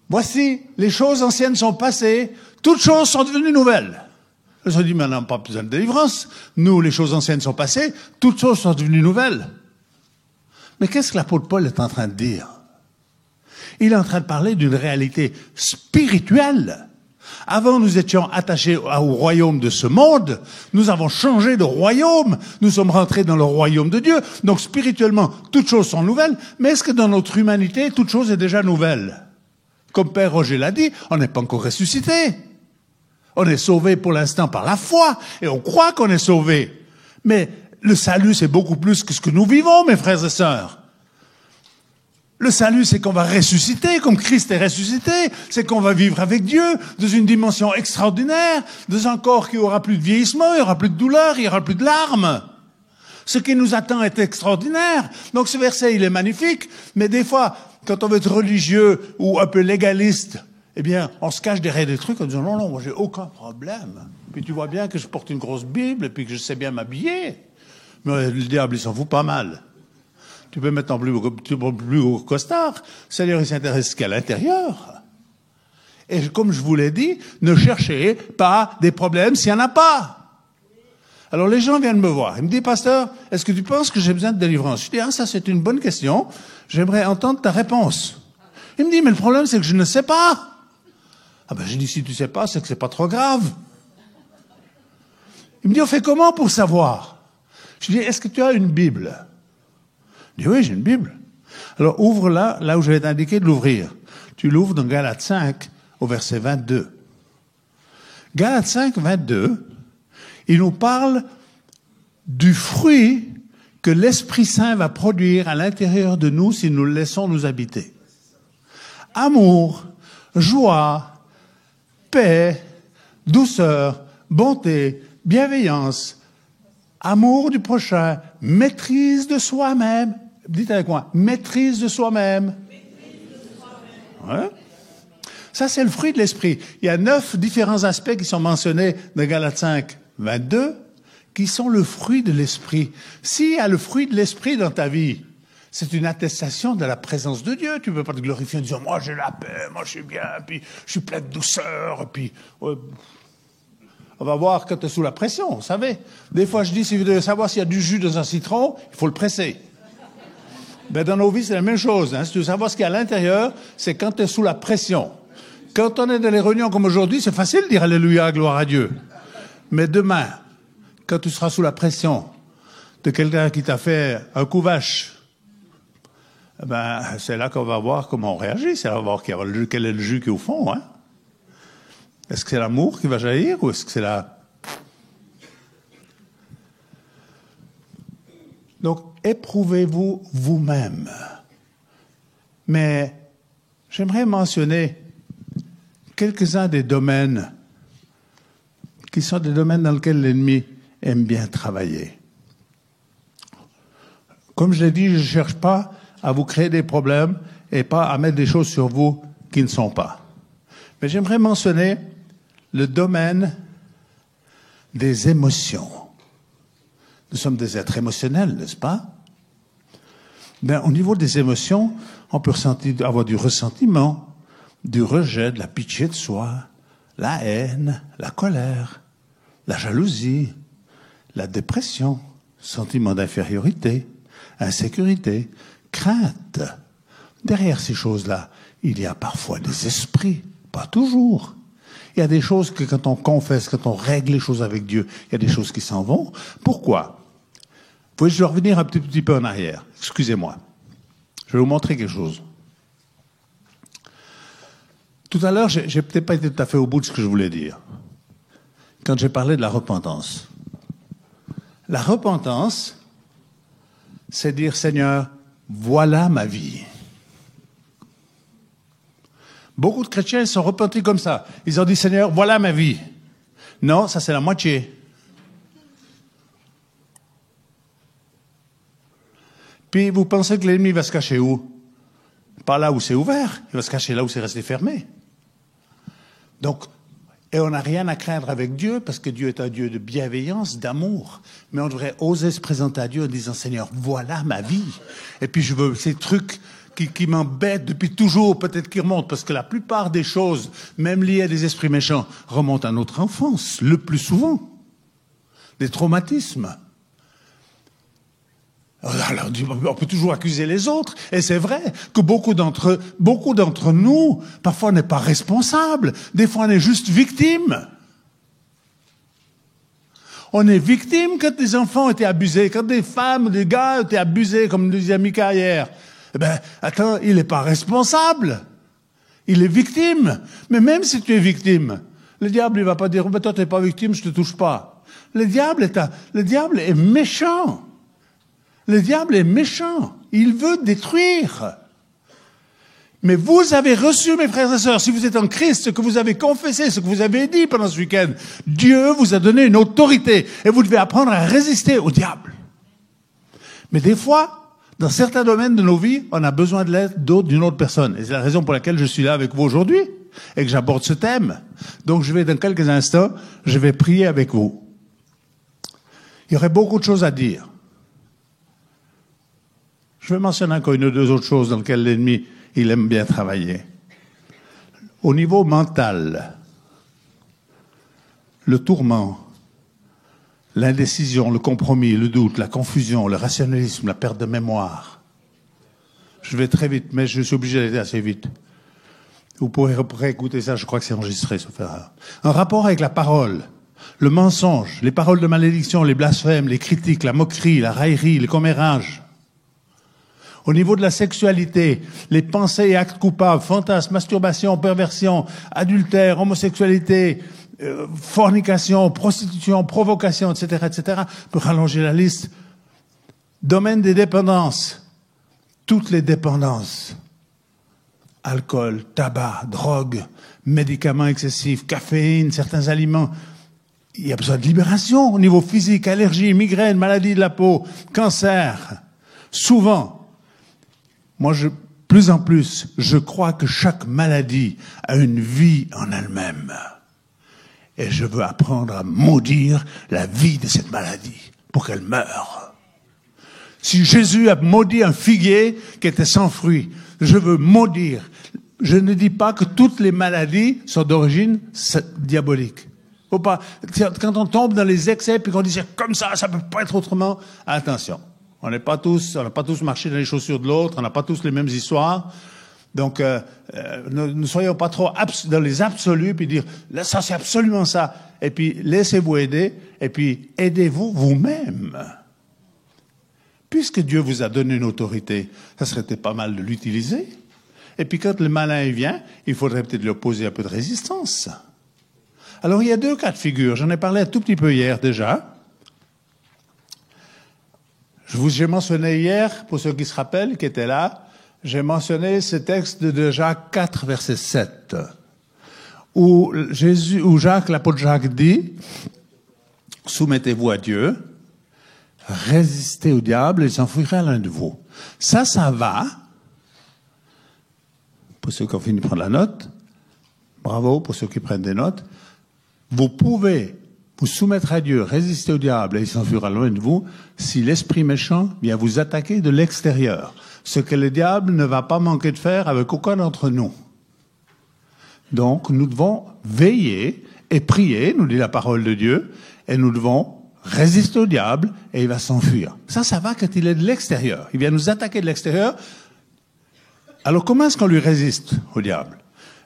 Speaker 1: Voici, les choses anciennes sont passées, toutes choses sont devenues nouvelles. Ils ont dit, mais on n'a pas besoin de délivrance. Nous, les choses anciennes sont passées, toutes choses sont devenues nouvelles. Mais qu'est-ce que l'apôtre Paul est en train de dire? Il est en train de parler d'une réalité spirituelle. Avant, nous étions attachés au royaume de ce monde. Nous avons changé de royaume. Nous sommes rentrés dans le royaume de Dieu. Donc, spirituellement, toutes choses sont nouvelles. Mais est-ce que dans notre humanité, toute chose est déjà nouvelle? Comme Père Roger l'a dit, on n'est pas encore ressuscité. On est sauvé pour l'instant par la foi. Et on croit qu'on est sauvé. Mais le salut, c'est beaucoup plus que ce que nous vivons, mes frères et sœurs. Le salut, c'est qu'on va ressusciter, comme Christ est ressuscité. C'est qu'on va vivre avec Dieu dans une dimension extraordinaire, dans un corps qui aura plus de vieillissement, il n'y aura plus de douleur, il n'y aura plus de larmes. Ce qui nous attend est extraordinaire. Donc ce verset, il est magnifique, mais des fois, quand on veut être religieux ou un peu légaliste, eh bien, on se cache derrière des trucs en disant non, moi j'ai aucun problème. Puis tu vois bien que je porte une grosse Bible et puis que je sais bien m'habiller. Mais le diable, il s'en fout pas mal. Tu peux mettre en plus gros costard. Le Seigneur, il s'intéresse qu'à l'intérieur. Et comme je vous l'ai dit, ne cherchez pas des problèmes s'il n'y en a pas. Alors les gens viennent me voir. Ils me disent, pasteur, est-ce que tu penses que j'ai besoin de délivrance? Je dis, ça c'est une bonne question. J'aimerais entendre ta réponse. Il me dit, mais le problème c'est que je ne sais pas. Je dis, si tu ne sais pas, c'est que c'est pas trop grave. Il me dit, on fait comment pour savoir? Je dis, est-ce que tu as une Bible? Il dit, oui, j'ai une Bible. Alors, ouvre-la, là où je vais t'indiquer de l'ouvrir. Tu l'ouvres dans Galates 5, au verset 22. Galates 5, 22, il nous parle du fruit que l'Esprit Saint va produire à l'intérieur de nous si nous le laissons nous habiter. Amour, joie, paix, douceur, bonté, bienveillance, amour du prochain, maîtrise de soi-même. Dites avec moi, maîtrise de soi-même. Ouais. Ça, c'est le fruit de l'esprit. Il y a 9 différents aspects qui sont mentionnés dans Galates 5, 22, qui sont le fruit de l'esprit. S'il y a le fruit de l'esprit dans ta vie, c'est une attestation de la présence de Dieu. Tu ne peux pas te glorifier en disant, moi j'ai la paix, moi je suis bien, puis je suis plein de douceur, puis... On va voir quand tu es sous la pression, vous savez. Des fois, je dis, si vous devez savoir s'il y a du jus dans un citron, il faut le presser. Dans nos vies, c'est la même chose. Si tu veux savoir ce qu'il y a à l'intérieur, c'est quand tu es sous la pression. Quand on est dans les réunions comme aujourd'hui, c'est facile de dire Alléluia, gloire à Dieu. Mais demain, quand tu seras sous la pression de quelqu'un qui t'a fait un coup vache, c'est là qu'on va voir comment on réagit. C'est là qu'on va voir quel est le jus qui est au fond, hein. Est-ce que c'est l'amour qui va jaillir ou est-ce que c'est la... Donc, éprouvez-vous vous-même. Mais j'aimerais mentionner quelques-uns des domaines qui sont des domaines dans lesquels l'ennemi aime bien travailler. Comme je l'ai dit, je ne cherche pas à vous créer des problèmes et pas à mettre des choses sur vous qui ne sont pas. Mais j'aimerais mentionner le domaine des émotions. Nous sommes des êtres émotionnels, n'est-ce pas? Au niveau des émotions, on peut avoir du ressentiment, du rejet, de la pitié de soi, la haine, la colère, la jalousie, la dépression, sentiment d'infériorité, insécurité, crainte. Derrière ces choses-là, il y a parfois des esprits, pas toujours. Il y a des choses que quand on confesse, quand on règle les choses avec Dieu, il y a des choses qui s'en vont. Pourquoi? Je dois revenir un petit peu en arrière. Excusez-moi. Je vais vous montrer quelque chose. Tout à l'heure, j'ai peut-être pas été tout à fait au bout de ce que je voulais dire. Quand j'ai parlé de la repentance. La repentance, c'est dire, Seigneur, voilà ma vie. Beaucoup de chrétiens sont repentis comme ça. Ils ont dit, Seigneur, voilà ma vie. Non, ça c'est la moitié. Puis vous pensez que l'ennemi va se cacher où? Pas là où c'est ouvert, il va se cacher là où c'est resté fermé. Donc, et on n'a rien à craindre avec Dieu, parce que Dieu est un Dieu de bienveillance, d'amour. Mais on devrait oser se présenter à Dieu en disant, Seigneur, voilà ma vie. Et puis je veux ces trucs qui m'embêtent depuis toujours, peut-être qui remontent, parce que la plupart des choses, même liées à des esprits méchants, remontent à notre enfance, le plus souvent. Des traumatismes. Alors, on peut toujours accuser les autres, et c'est vrai que beaucoup d'entre nous, parfois on n'est pas responsable, des fois on est juste victime. On est victime quand des enfants étaient abusés, quand des femmes, des gars étaient abusés, comme nous disait Mika hier. Eh ben, attends, il n'est pas responsable. Il est victime. Mais même si tu es victime, le diable, il va pas dire, oh, ben, toi, t'es pas victime, je te touche pas. Le diable est méchant. Le diable est méchant. Il veut détruire. Mais vous avez reçu, mes frères et sœurs, si vous êtes en Christ, ce que vous avez confessé, ce que vous avez dit pendant ce week-end, Dieu vous a donné une autorité et vous devez apprendre à résister au diable. Mais des fois, dans certains domaines de nos vies, on a besoin de l'aide d'une autre personne. Et c'est la raison pour laquelle je suis là avec vous aujourd'hui et que j'aborde ce thème. Donc je vais, dans quelques instants, je vais prier avec vous. Il y aurait beaucoup de choses à dire. Je vais mentionner encore une ou deux autres choses dans lesquelles l'ennemi, il aime bien travailler. Au niveau mental, le tourment, l'indécision, le compromis, le doute, la confusion, le rationalisme, la perte de mémoire. Je vais très vite, mais je suis obligé d'aller assez vite. Vous pourrez réécouter ça, je crois que c'est enregistré, sauf erreur. Un rapport avec la parole, le mensonge, les paroles de malédiction, les blasphèmes, les critiques, la moquerie, la raillerie, les commérages. Au niveau de la sexualité, les pensées et actes coupables, fantasmes, masturbation, perversion, adultère, homosexualité, fornication, prostitution, provocation, etc., etc., pour rallonger la liste. Domaine des dépendances. Toutes les dépendances. Alcool, tabac, drogue, médicaments excessifs, caféine, certains aliments. Il y a besoin de libération au niveau physique, allergie, migraine, maladie de la peau, cancer. Souvent, moi, plus en plus, je crois que chaque maladie a une vie en elle-même. Et je veux apprendre à maudire la vie de cette maladie pour qu'elle meure. Si Jésus a maudit un figuier qui était sans fruits, je veux maudire. Je ne dis pas que toutes les maladies sont d'origine diabolique. Faut pas, quand on tombe dans les excès puis qu'on dit c'est comme ça peut pas être autrement, attention. On n'a pas tous marché dans les chaussures de l'autre, on n'a pas tous les mêmes histoires. Donc, ne soyons pas trop dans les absolus, puis dire, là, ça, c'est absolument ça. Et puis, laissez-vous aider, et puis, aidez-vous vous-même. Puisque Dieu vous a donné une autorité, ça serait pas mal de l'utiliser. Et puis, quand le malin vient, il faudrait peut-être lui opposer un peu de résistance. Alors, il y a deux cas de figure. J'en ai parlé un tout petit peu hier, déjà. J'ai mentionné hier, pour ceux qui se rappellent, qui étaient là, j'ai mentionné ce texte de Jacques 4, verset 7, où Jacques, l'apôtre Jacques dit, soumettez-vous à Dieu, résistez au diable et il s'enfuira l'un de vous. Ça va, pour ceux qui ont fini de prendre la note, bravo pour ceux qui prennent des notes, vous pouvez vous soumettre à Dieu, résister au diable et il s'enfuira loin de vous, si l'esprit méchant vient vous attaquer de l'extérieur. Ce que le diable ne va pas manquer de faire avec aucun d'entre nous. Donc, nous devons veiller et prier, nous dit la parole de Dieu, et nous devons résister au diable et il va s'enfuir. Ça va quand il est de l'extérieur. Il vient nous attaquer de l'extérieur. Alors, comment est-ce qu'on lui résiste au diable?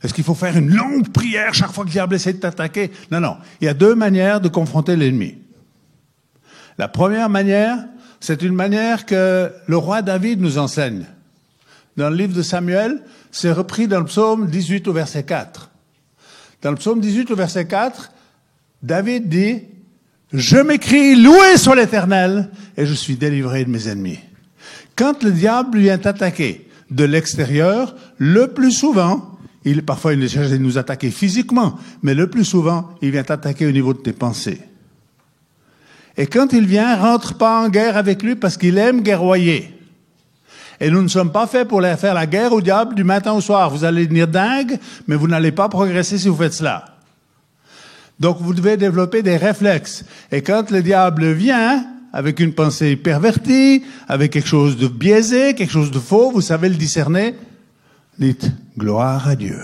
Speaker 1: Est-ce qu'il faut faire une longue prière chaque fois que le diable essaie de t'attaquer? Non. Il y a deux manières de confronter l'ennemi. La première manière, c'est une manière que le roi David nous enseigne. Dans le livre de Samuel, c'est repris dans le psaume 18 au verset 4. Dans le psaume 18 au verset 4, David dit « Je m'écrie, loué soit l'Éternel, et je suis délivré de mes ennemis. » Quand le diable vient t'attaquer de l'extérieur, le plus souvent, parfois il essaie de nous attaquer physiquement, mais le plus souvent, il vient t'attaquer au niveau de tes pensées. Et quand il vient, rentre pas en guerre avec lui parce qu'il aime guerroyer. Et nous ne sommes pas faits pour faire la guerre au diable du matin au soir. Vous allez devenir dingue, mais vous n'allez pas progresser si vous faites cela. Donc vous devez développer des réflexes. Et quand le diable vient, avec une pensée pervertie, avec quelque chose de biaisé, quelque chose de faux, vous savez le discerner. Dites, gloire à Dieu.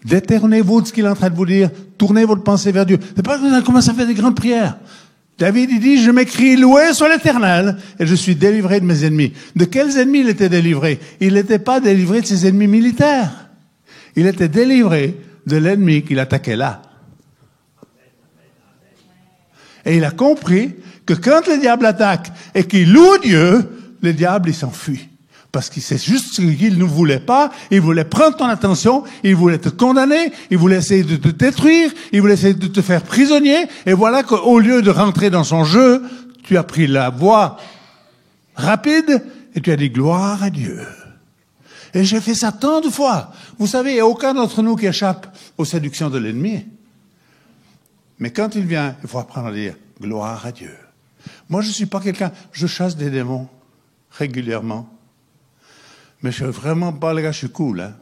Speaker 1: Détournez-vous de ce qu'il est en train de vous dire. Tournez votre pensée vers Dieu. C'est pas que vous allez commencer à faire des grandes prières. David, il dit, je m'écris loué soit l'Éternel et je suis délivré de mes ennemis. De quels ennemis il était délivré? Il n'était pas délivré de ses ennemis militaires. Il était délivré de l'ennemi qu'il attaquait là. Et il a compris que quand le diable attaque et qu'il loue Dieu, le diable, il s'enfuit. Parce que c'est juste ce qu'il ne voulait pas. Il voulait prendre ton attention, il voulait te condamner, il voulait essayer de te détruire, il voulait essayer de te faire prisonnier. Et voilà qu'au lieu de rentrer dans son jeu, tu as pris la voie rapide et tu as dit gloire à Dieu. Et j'ai fait ça tant de fois. Vous savez, il n'y a aucun d'entre nous qui échappe aux séductions de l'ennemi. Mais quand il vient, il faut apprendre à dire gloire à Dieu. Moi, je ne suis pas quelqu'un, je chasse des démons régulièrement. Mais je ne suis vraiment pas le gars, je suis cool. Hein.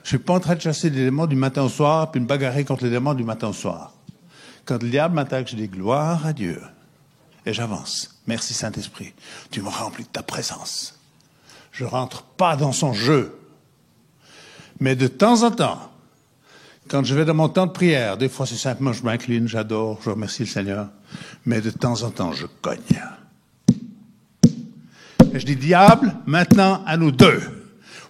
Speaker 1: Je ne suis pas en train de chasser des démons du matin au soir, puis me bagarrer contre les démons du matin au soir. Quand le diable m'attaque, je dis gloire à Dieu. Et j'avance. Merci Saint-Esprit. Tu me remplis de ta présence. Je ne rentre pas dans son jeu. Mais de temps en temps, quand je vais dans mon temps de prière, des fois c'est simplement je m'incline, j'adore, je remercie le Seigneur. Mais de temps en temps, je cogne. Et je dis, diable, maintenant à nous deux,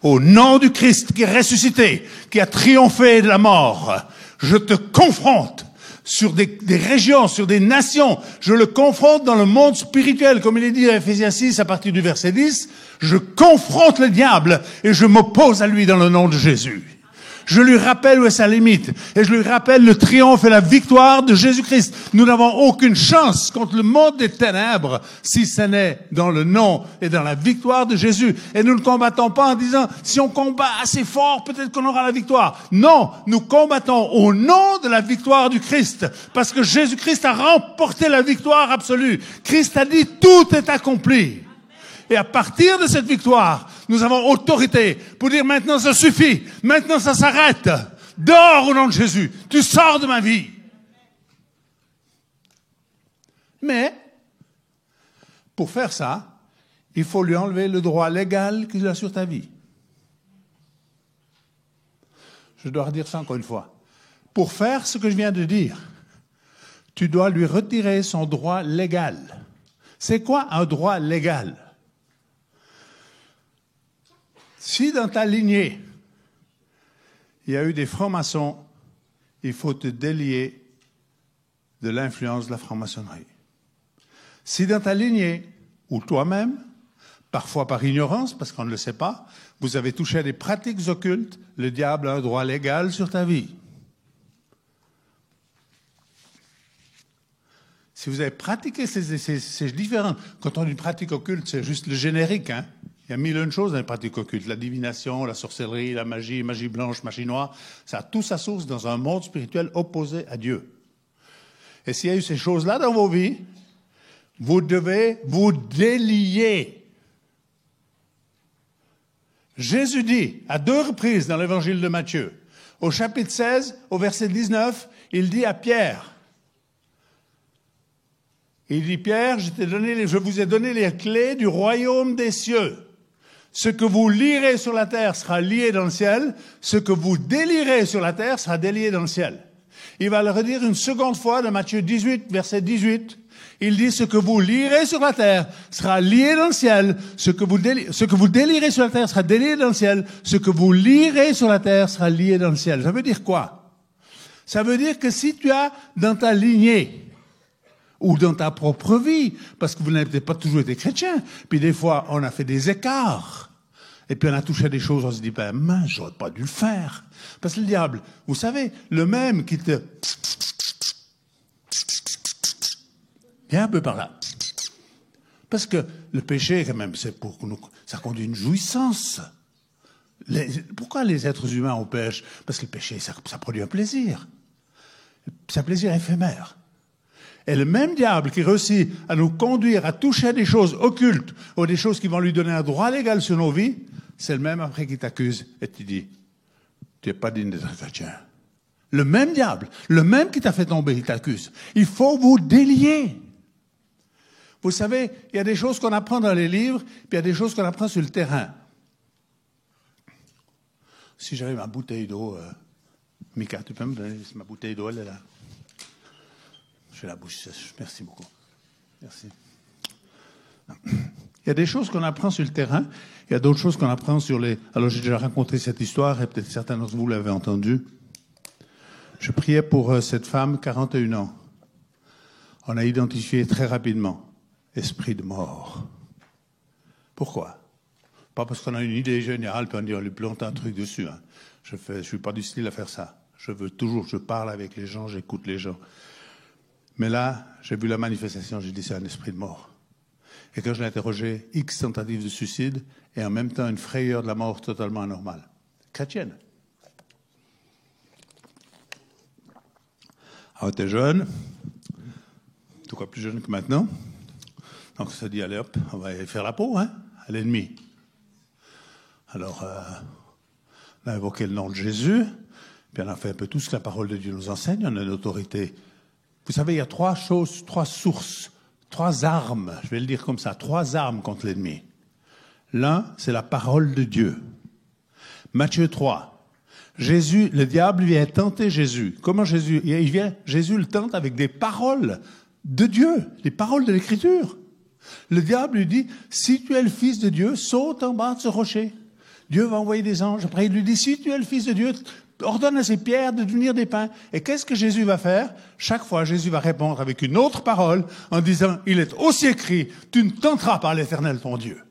Speaker 1: au nom du Christ qui est ressuscité, qui a triomphé de la mort, je te confronte sur des régions, sur des nations, je le confronte dans le monde spirituel, comme il est dit à Ephésiens 6 à partir du verset 10, je confronte le diable et je m'oppose à lui dans le nom de Jésus. Je lui rappelle où est sa limite. Et je lui rappelle le triomphe et la victoire de Jésus-Christ. Nous n'avons aucune chance contre le monde des ténèbres si ce n'est dans le nom et dans la victoire de Jésus. Et nous ne combattons pas en disant, si on combat assez fort, peut-être qu'on aura la victoire. Non, nous combattons au nom de la victoire du Christ. Parce que Jésus-Christ a remporté la victoire absolue. Christ a dit, tout est accompli. Et à partir de cette victoire, nous avons autorité pour dire maintenant ça suffit, maintenant ça s'arrête. Dors au nom de Jésus, tu sors de ma vie. Mais, pour faire ça, il faut lui enlever le droit légal qu'il a sur ta vie. Je dois redire ça encore une fois. Pour faire ce que je viens de dire, tu dois lui retirer son droit légal. C'est quoi un droit légal? Si dans ta lignée, il y a eu des francs-maçons, il faut te délier de l'influence de la franc-maçonnerie. Si dans ta lignée, ou toi-même, parfois par ignorance, parce qu'on ne le sait pas, vous avez touché à des pratiques occultes, le diable a un droit légal sur ta vie. Si vous avez pratiqué, c'est différent. Quand on dit pratique occulte, c'est juste le générique, hein. Il y a mille et une choses dans les pratiques occultes. La divination, la sorcellerie, la magie, magie blanche, magie noire. Ça a tout sa source dans un monde spirituel opposé à Dieu. Et s'il y a eu ces choses-là dans vos vies, vous devez vous délier. Jésus dit, à 2 reprises dans l'évangile de Matthieu, au chapitre 16, au verset 19, il dit à Pierre, il dit, Pierre, je vous ai donné les clés du royaume des cieux. Ce que vous lirez sur la terre sera lié dans le ciel. Ce que vous délirez sur la terre sera délié dans le ciel. Il va le redire une seconde fois dans Matthieu 18, verset 18. Il dit, ce que vous lirez sur la terre sera lié dans le ciel. Ce que vous délirez sur la terre sera délié dans le ciel. Ce que vous lirez sur la terre sera lié dans le ciel. Ça veut dire quoi? Ça veut dire que si tu as dans ta lignée, ou dans ta propre vie, parce que vous n'avez peut-être pas toujours été chrétien. Puis des fois, on a fait des écarts. Et puis on a touché à des choses, on se dit, ben mince, j'aurais pas dû le faire. Parce que le diable, vous savez, le même qui te... Viens un peu par là. Parce que le péché, quand même, c'est pour nous, ça conduit une jouissance. Pourquoi les êtres humains on pêche? Parce que le péché, ça produit un plaisir. C'est un plaisir éphémère. Et le même diable qui réussit à nous conduire à toucher à des choses occultes ou des choses qui vont lui donner un droit légal sur nos vies, c'est le même après qui t'accuse et te dit, tu n'es pas digne d'être chrétien. Le même diable, le même qui t'a fait tomber, il t'accuse. Il faut vous délier. Vous savez, il y a des choses qu'on apprend dans les livres, puis il y a des choses qu'on apprend sur le terrain. Si j'avais ma bouteille d'eau, Mika, tu peux me donner ma bouteille d'eau, elle est là. J'ai la bouche sèche. Merci beaucoup. Merci. Il y a des choses qu'on apprend sur le terrain, il y a d'autres choses qu'on apprend sur les... Alors j'ai déjà raconté cette histoire, et peut-être certains d'entre vous l'avez entendue. Je priais pour cette femme, 41 ans. On a identifié très rapidement esprit de mort. Pourquoi? Pas parce qu'on a une idée générale, puis on dit on lui plante un truc dessus. Hein. Je suis pas du style à faire ça. Je parle avec les gens, j'écoute les gens. Mais là, j'ai vu la manifestation, j'ai dit c'est un esprit de mort. Et quand je l'ai interrogé, X tentatives de suicide, et en même temps une frayeur de la mort totalement anormale. Chrétienne. Alors, t'es jeune, en tout cas plus jeune que maintenant. Donc, on s'est dit, allez hop, on va aller faire la peau, hein, à l'ennemi. Alors, on a évoqué le nom de Jésus, puis on a fait un peu tout ce que la parole de Dieu nous enseigne, on a une autorité. Vous savez, il y a trois sources, trois armes, je vais le dire comme ça, trois armes contre l'ennemi. L'un, c'est la parole de Dieu. Matthieu 3. Jésus, le diable vient tenter Jésus. Comment Jésus? Jésus le tente avec des paroles de Dieu, des paroles de l'Écriture. Le diable lui dit, si tu es le Fils de Dieu, saute en bas de ce rocher. Dieu va envoyer des anges. Après, il lui dit, si tu es le Fils de Dieu, ordonne à ces pierres de devenir des pains. Et qu'est-ce que Jésus va faire? Chaque fois, Jésus va répondre avec une autre parole en disant, il est aussi écrit, tu ne tenteras pas l'Éternel ton Dieu.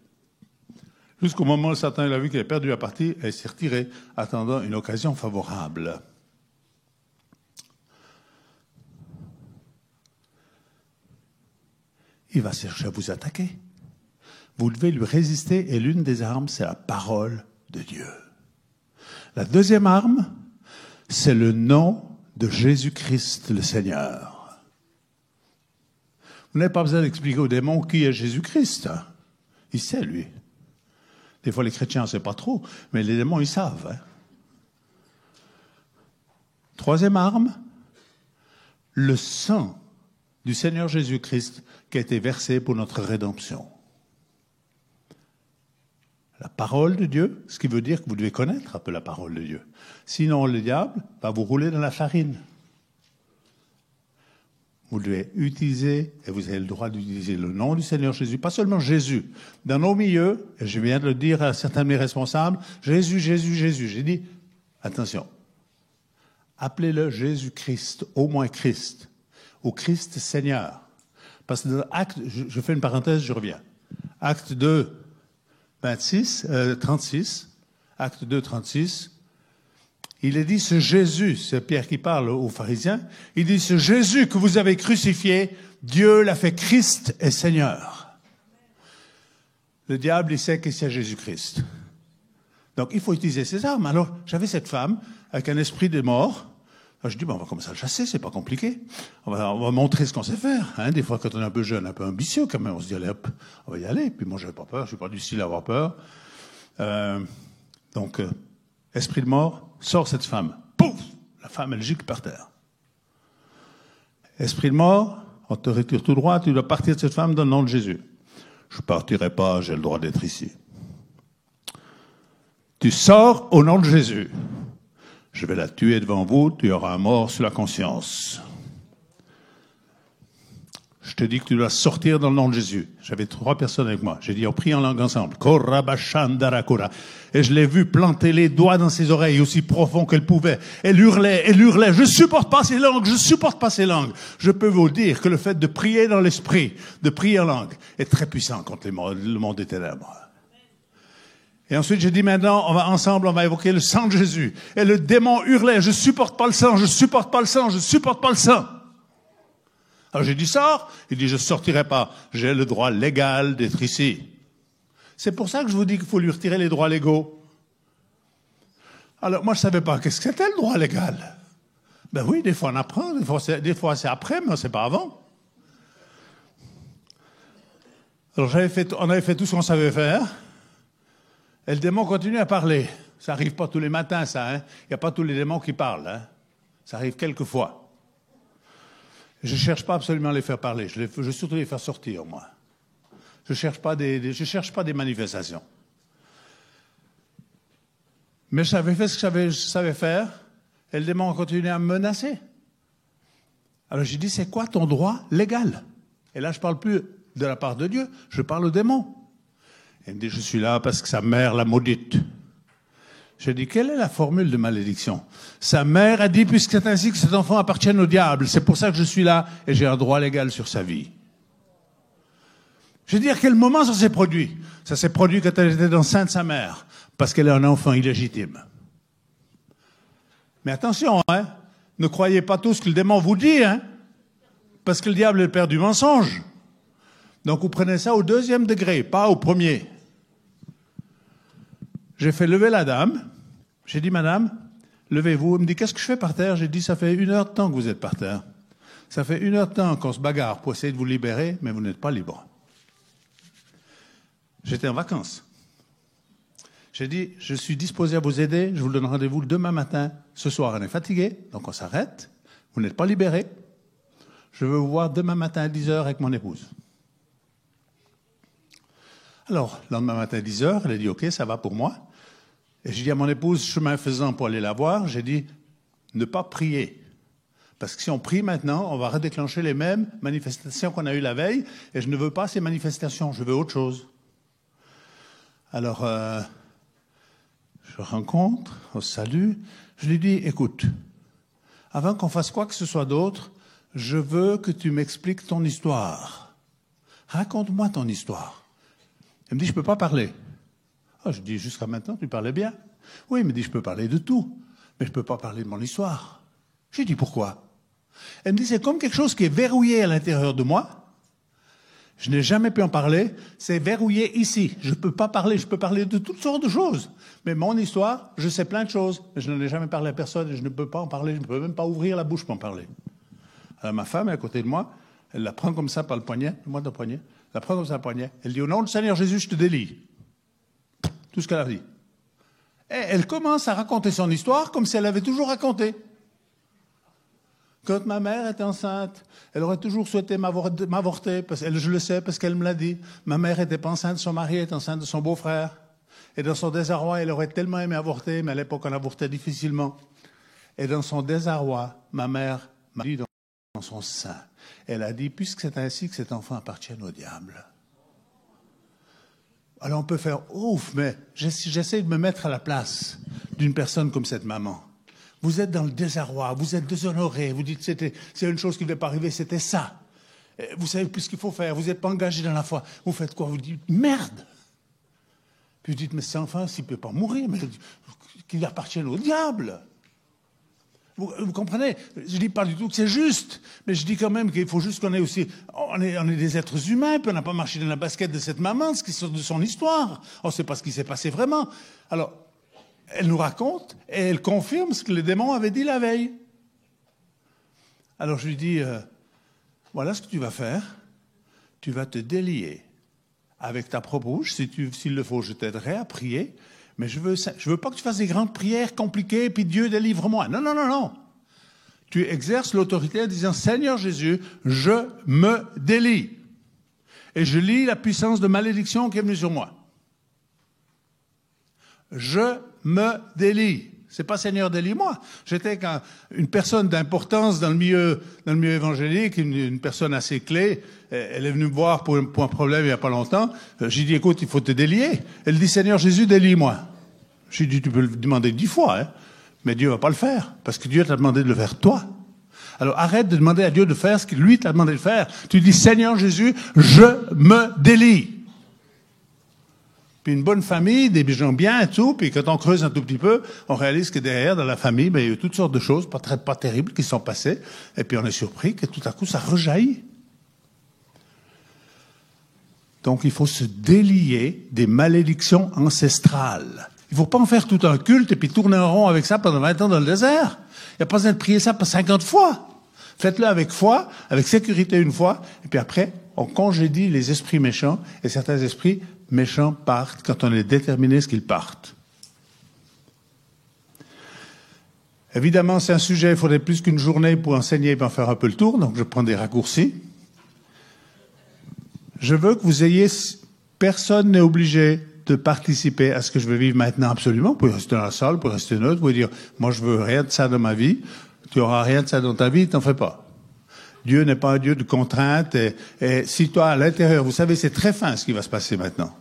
Speaker 1: Jusqu'au moment où Satan il a vu qu'il avait perdu la partie, et il s'est retiré, attendant une occasion favorable. Il va chercher à vous attaquer. Vous devez lui résister, et l'une des armes, c'est la parole de Dieu. La deuxième arme, c'est le nom de Jésus-Christ le Seigneur. Vous n'avez pas besoin d'expliquer au démon qui est Jésus-Christ. Hein? Il sait, lui. Des fois, les chrétiens ne savent pas trop, mais les démons, ils savent. Hein? Troisième arme, le sang du Seigneur Jésus-Christ qui a été versé pour notre rédemption. La parole de Dieu, ce qui veut dire que vous devez connaître un peu la parole de Dieu. Sinon, le diable va vous rouler dans la farine. Vous devez utiliser, et vous avez le droit d'utiliser le nom du Seigneur Jésus, pas seulement Jésus. Dans nos milieux, et je viens de le dire à certains de mes responsables, Jésus, Jésus, Jésus. J'ai dit, attention, appelez-le Jésus-Christ, au moins Christ, ou Christ Seigneur. Parce que dans Acte, je fais une parenthèse, je reviens. Acte 2, 36, Acte 2, 36, il est dit, ce Jésus, c'est Pierre qui parle aux pharisiens, il dit, ce Jésus que vous avez crucifié, Dieu l'a fait Christ et Seigneur. Le diable, il sait que c'est Jésus-Christ. Donc, il faut utiliser ses armes. Alors, j'avais cette femme avec un esprit de mort. Alors, je dis, on va commencer à le chasser, c'est pas compliqué. On va montrer ce qu'on sait faire. Hein. Des fois, quand on est un peu jeune, un peu ambitieux quand même, on se dit, allez hop, on va y aller. Puis moi, j'avais pas peur, je suis pas du style à avoir peur. Donc, esprit de mort, sors cette femme. Pouf! La femme, elle gicle par terre. Esprit de mort, on te retire tout droit, tu dois partir de cette femme dans le nom de Jésus. Je ne partirai pas, j'ai le droit d'être ici. Tu sors au nom de Jésus. Je vais la tuer devant vous, tu auras un mort sur la conscience. Je te dis que tu dois sortir dans le nom de Jésus. J'avais 3 personnes avec moi. J'ai dit, on prie en langue ensemble. Et je l'ai vu planter les doigts dans ses oreilles aussi profond qu'elle pouvait. Elle hurlait. Je supporte pas ces langues. Je peux vous dire que le fait de prier dans l'esprit, de prier en langue, est très puissant contre le monde des ténèbres. Et ensuite, j'ai dit, maintenant, on va évoquer le sang de Jésus. Et le démon hurlait, je supporte pas le sang. Alors j'ai dit, sors. Il dit, je sortirai pas. J'ai le droit légal d'être ici. C'est pour ça que je vous dis qu'il faut lui retirer les droits légaux. Alors moi, je savais pas qu'est-ce que c'était le droit légal. Ben oui, des fois on apprend, des fois c'est après, mais c'est pas avant. Alors on avait fait tout ce qu'on savait faire, et le démon continue à parler. Ça n'arrive pas tous les matins, ça. Hein. Il n'y a pas tous les démons qui parlent. Hein. Ça arrive quelques fois. Je ne cherche pas absolument à les faire parler. Je veux surtout les faire sortir, moi. Je ne cherche pas des manifestations. Mais j'avais fait ce que je savais faire, et le démon a continué à me menacer. Alors j'ai dit, c'est quoi ton droit légal? Et là, je ne parle plus de la part de Dieu, je parle au démon. Il me dit, je suis là parce que sa mère l'a maudite. J'ai dit, quelle est la formule de malédiction? Sa mère a dit, puisque c'est ainsi que cet enfant appartient au diable, c'est pour ça que je suis là et j'ai un droit légal sur sa vie. J'ai dit, à quel moment ça s'est produit? Ça s'est produit quand elle était dans le sein de sa mère, parce qu'elle est un enfant illégitime. Mais attention, hein, ne croyez pas tout ce que le démon vous dit, hein, parce que le diable est le père du mensonge. Donc vous prenez ça au 2e degré, pas au 1er. J'ai fait lever la dame. J'ai dit, madame, levez-vous. Elle me dit, qu'est-ce que je fais par terre? J'ai dit, ça fait 1 heure de temps que vous êtes par terre. Ça fait 1 heure de temps qu'on se bagarre pour essayer de vous libérer, mais vous n'êtes pas libre. J'étais en vacances. J'ai dit, je suis disposé à vous aider. Je vous donne rendez-vous demain matin. Ce soir, on est fatigué, donc on s'arrête. Vous n'êtes pas libéré. Je veux vous voir demain matin à 10h avec mon épouse. Alors, le lendemain matin à 10h, elle a dit, OK, ça va pour moi. Et j'ai dit à mon épouse, chemin faisant pour aller la voir, j'ai dit, ne pas prier. Parce que si on prie maintenant, on va redéclencher les mêmes manifestations qu'on a eues la veille, et je ne veux pas ces manifestations, je veux autre chose. Alors, je rencontre, on se salue, je lui dis, écoute, avant qu'on fasse quoi que ce soit d'autre, je veux que tu m'expliques ton histoire. Raconte-moi ton histoire. Elle me dit, je ne peux pas parler. Ah, je dis, jusqu'à maintenant, tu parlais bien. Oui, il me dit, je peux parler de tout, mais je ne peux pas parler de mon histoire. J'ai dit, pourquoi? Elle me dit, c'est comme quelque chose qui est verrouillé à l'intérieur de moi. Je n'ai jamais pu en parler. C'est verrouillé ici. Je ne peux pas parler. Je peux parler de toutes sortes de choses. Mais mon histoire, je sais plein de choses. Mais je n'en ai jamais parlé à personne et je ne peux pas en parler. Je ne peux même pas ouvrir la bouche pour en parler. Alors ma femme est à côté de moi. Elle la prend comme ça par le poignet. Moi, le poignet. Elle la prend comme ça par le poignet. Elle dit, au nom du Seigneur Jésus, je te délie. Tout ce qu'elle a dit. Et elle commence à raconter son histoire comme si elle avait toujours raconté. Quand ma mère était enceinte, elle aurait toujours souhaité m'avorter, parce je le sais parce qu'elle me l'a dit. Ma mère était pas enceinte de son mari, elle était enceinte de son beau-frère. Et dans son désarroi, elle aurait tellement aimé avorter, mais à l'époque, on avortait difficilement. Et dans son désarroi, ma mère m'a dit dans son sein, elle a dit, puisque c'est ainsi que cet enfant appartient au diable. Alors on peut faire ouf, mais j'essaie de me mettre à la place d'une personne comme cette maman. Vous êtes dans le désarroi, vous êtes déshonoré, vous dites c'est une chose qui ne devait pas arriver, c'était ça. Vous savez plus ce qu'il faut faire, vous n'êtes pas engagé dans la foi. Vous faites quoi? Vous dites merde. Puis vous dites mais cet enfant, s'il ne peut pas mourir, mais qu'il appartienne au diable. Vous comprenez? Je ne dis pas du tout que c'est juste, mais je dis quand même qu'il faut juste qu'on ait aussi... On est des êtres humains, puis on n'a pas marché dans la basket de cette maman, ce qui sort de son histoire. On ne sait pas ce qui s'est passé vraiment. Alors, elle nous raconte, et elle confirme ce que le démon avait dit la veille. Alors je lui dis, voilà ce que tu vas faire. Tu vas te délier avec ta propre bouche. S'il le faut, je t'aiderai à prier. Mais je veux pas que tu fasses des grandes prières compliquées, puis Dieu délivre-moi. Non, non, non, non. Tu exerces l'autorité en disant, Seigneur Jésus, je me délie. Et je lis la puissance de malédiction qui est venue sur moi. Je me délie. C'est pas Seigneur délie-moi. J'étais une personne d'importance dans le milieu évangélique, une personne assez clé. Elle est venue me voir pour un problème il y a pas longtemps. J'ai dit, écoute, il faut te délier. Elle dit, Seigneur Jésus, délie-moi. J'ai dit, tu peux le demander 10 fois, hein, mais Dieu va pas le faire, parce que Dieu t'a demandé de le faire toi. Alors arrête de demander à Dieu de faire ce que lui t'a demandé de faire. Tu dis, Seigneur Jésus, je me délie. Puis une bonne famille, des gens bien et tout, puis quand on creuse un tout petit peu, on réalise que derrière, dans la famille, il y a eu toutes sortes de choses pas terribles qui sont passées, et puis on est surpris que tout à coup, ça rejaillit. Donc il faut se délier des malédictions ancestrales. Il ne faut pas en faire tout un culte et puis tourner en rond avec ça pendant 20 ans dans le désert. Il n'y a pas besoin de prier ça 50 fois. Faites-le avec foi, avec sécurité une fois, et puis après, on congédie les esprits méchants, et certains esprits méchants partent quand on est déterminé ce qu'ils partent. Évidemment, c'est un sujet, il faudrait plus qu'une journée pour enseigner et pour en faire un peu le tour, donc je prends des raccourcis. Je veux que vous ayez... Personne n'est obligé de participer à ce que je veux vivre maintenant, absolument. Vous pouvez rester dans la salle, vous pouvez rester neutre, vous pouvez dire « Moi, je veux rien de ça dans ma vie. Tu n'auras rien de ça dans ta vie, t'en fais pas. » Dieu n'est pas un Dieu de contraintes. Et si toi, à l'intérieur, vous savez, c'est très fin ce qui va se passer maintenant.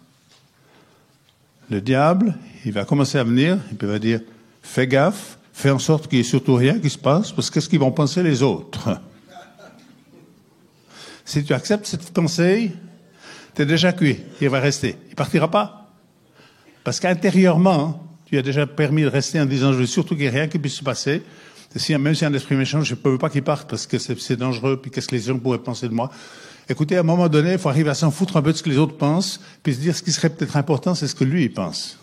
Speaker 1: Le diable, il va commencer à venir, il va dire « Fais gaffe, fais en sorte qu'il n'y ait surtout rien qui se passe, parce que qu'est-ce qu'ils vont penser les autres ?» Si tu acceptes cette pensée, t'es déjà cuit, il va rester. Il partira pas. Parce qu'intérieurement, tu as déjà permis de rester en disant, je veux surtout qu'il n'y ait rien qui puisse se passer. Même si un esprit méchant, je ne peux pas qu'il parte parce que c'est dangereux, puis qu'est-ce que les gens pourraient penser de moi. Écoutez, à un moment donné, il faut arriver à s'en foutre un peu de ce que les autres pensent, puis se dire ce qui serait peut-être important, c'est ce que lui, il pense.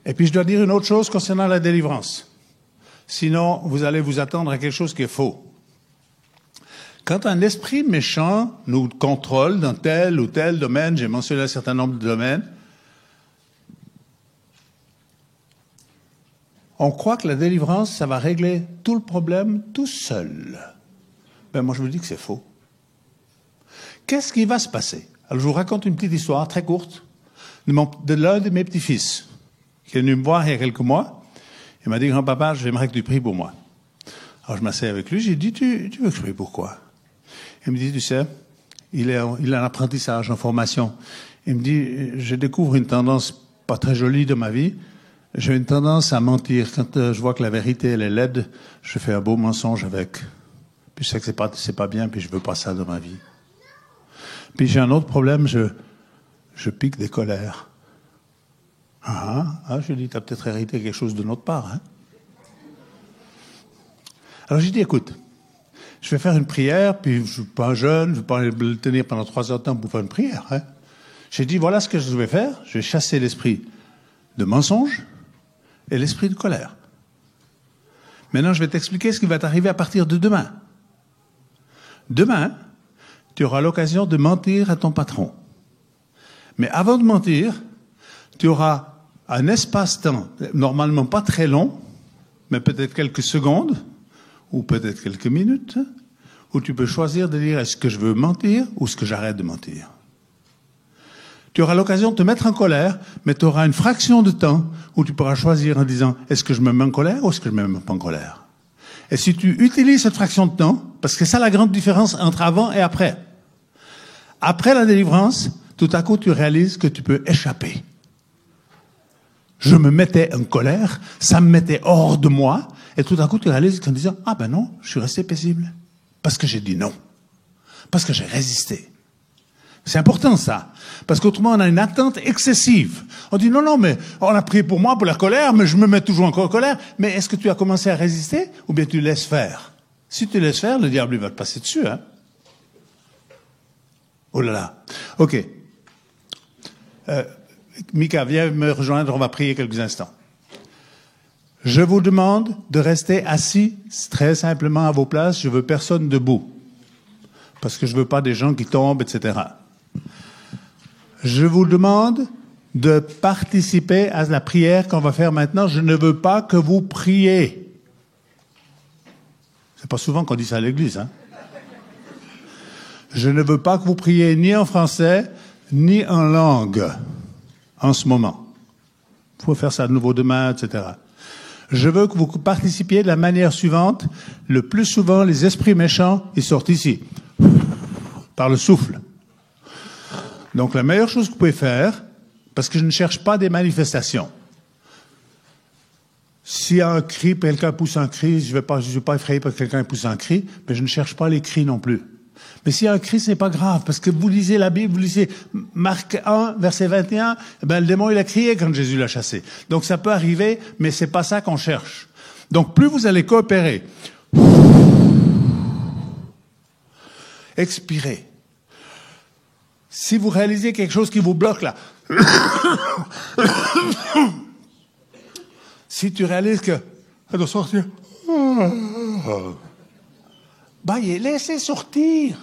Speaker 1: Et puis je dois dire une autre chose concernant la délivrance. Sinon, vous allez vous attendre à quelque chose qui est faux. Quand un esprit méchant nous contrôle dans tel ou tel domaine, j'ai mentionné un certain nombre de domaines, on croit que la délivrance, ça va régler tout le problème tout seul. Ben moi, je vous dis que c'est faux. Qu'est-ce qui va se passer? Alors, je vous raconte une petite histoire très courte de l'un de mes petits-fils qui est venu me voir il y a quelques mois. Il m'a dit, grand-papa, j'aimerais que tu pries pour moi. Alors, je m'asseyais avec lui, j'ai dit, tu veux que je prie pour quoi? Il me dit, tu sais, il a un apprentissage, en formation. Il me dit, je découvre une tendance pas très jolie de ma vie. J'ai une tendance à mentir. Quand je vois que la vérité, elle est laide, je fais un beau mensonge avec. Puis je sais que c'est pas bien, puis je veux pas ça dans ma vie. Puis j'ai un autre problème, je pique des colères. Je lui dis, t'as peut-être hérité quelque chose de notre part, hein? Alors j'ai dit, écoute, je vais faire une prière, puis je ne suis pas jeune, je ne vais pas le tenir pendant 3 heures de temps pour faire une prière. Hein. J'ai dit, voilà ce que je vais faire, je vais chasser l'esprit de mensonge et l'esprit de colère. Maintenant, je vais t'expliquer ce qui va t'arriver à partir de demain. Demain, tu auras l'occasion de mentir à ton patron. Mais avant de mentir, tu auras un espace-temps, normalement pas très long, mais peut-être quelques secondes, ou peut-être quelques minutes, où tu peux choisir de dire est-ce que je veux mentir ou est-ce que j'arrête de mentir. Tu auras l'occasion de te mettre en colère, mais tu auras une fraction de temps où tu pourras choisir en disant est-ce que je me mets en colère ou est-ce que je me mets pas en colère. Et si tu utilises cette fraction de temps, parce que c'est ça la grande différence entre avant et après. Après la délivrance, tout à coup tu réalises que tu peux échapper. Je me mettais en colère, ça me mettait hors de moi, et tout à coup, tu réalises qu'en disant, ah ben non, je suis resté paisible. Parce que j'ai dit non. Parce que j'ai résisté. C'est important, ça. Parce qu'autrement, on a une attente excessive. On dit, non, mais on a prié pour moi, pour la colère, mais je me mets toujours encore en colère. Mais est-ce que tu as commencé à résister, ou bien tu laisses faire? Si tu laisses faire, le diable, il va te passer dessus, hein. Oh là là. OK. Mika, viens me rejoindre, on va prier quelques instants. Je vous demande de rester assis très simplement à vos places. Je veux personne debout. Parce que je veux pas des gens qui tombent, etc. Je vous demande de participer à la prière qu'on va faire maintenant. Je ne veux pas que vous priez. C'est pas souvent qu'on dit ça à l'église, hein. Je ne veux pas que vous priez ni en français, ni en langue, en ce moment. Il faut faire ça de nouveau demain, etc. Je veux que vous participiez de la manière suivante. Le plus souvent, les esprits méchants, ils sortent ici, par le souffle. Donc, la meilleure chose que vous pouvez faire, parce que je ne cherche pas des manifestations. S'il y a un cri, quelqu'un pousse un cri, je ne vais pas effrayer parce que quelqu'un pousse un cri, mais je ne cherche pas les cris non plus. Mais s'il y a un cri, c'est pas grave, parce que vous lisez la Bible, vous lisez Marc 1, verset 21, le démon, il a crié quand Jésus l'a chassé. Donc ça peut arriver, mais c'est pas ça qu'on cherche. Donc plus vous allez coopérer, expirez. Si vous réalisez quelque chose qui vous bloque là, si tu réalises que ça doit sortir, Laissez sortir.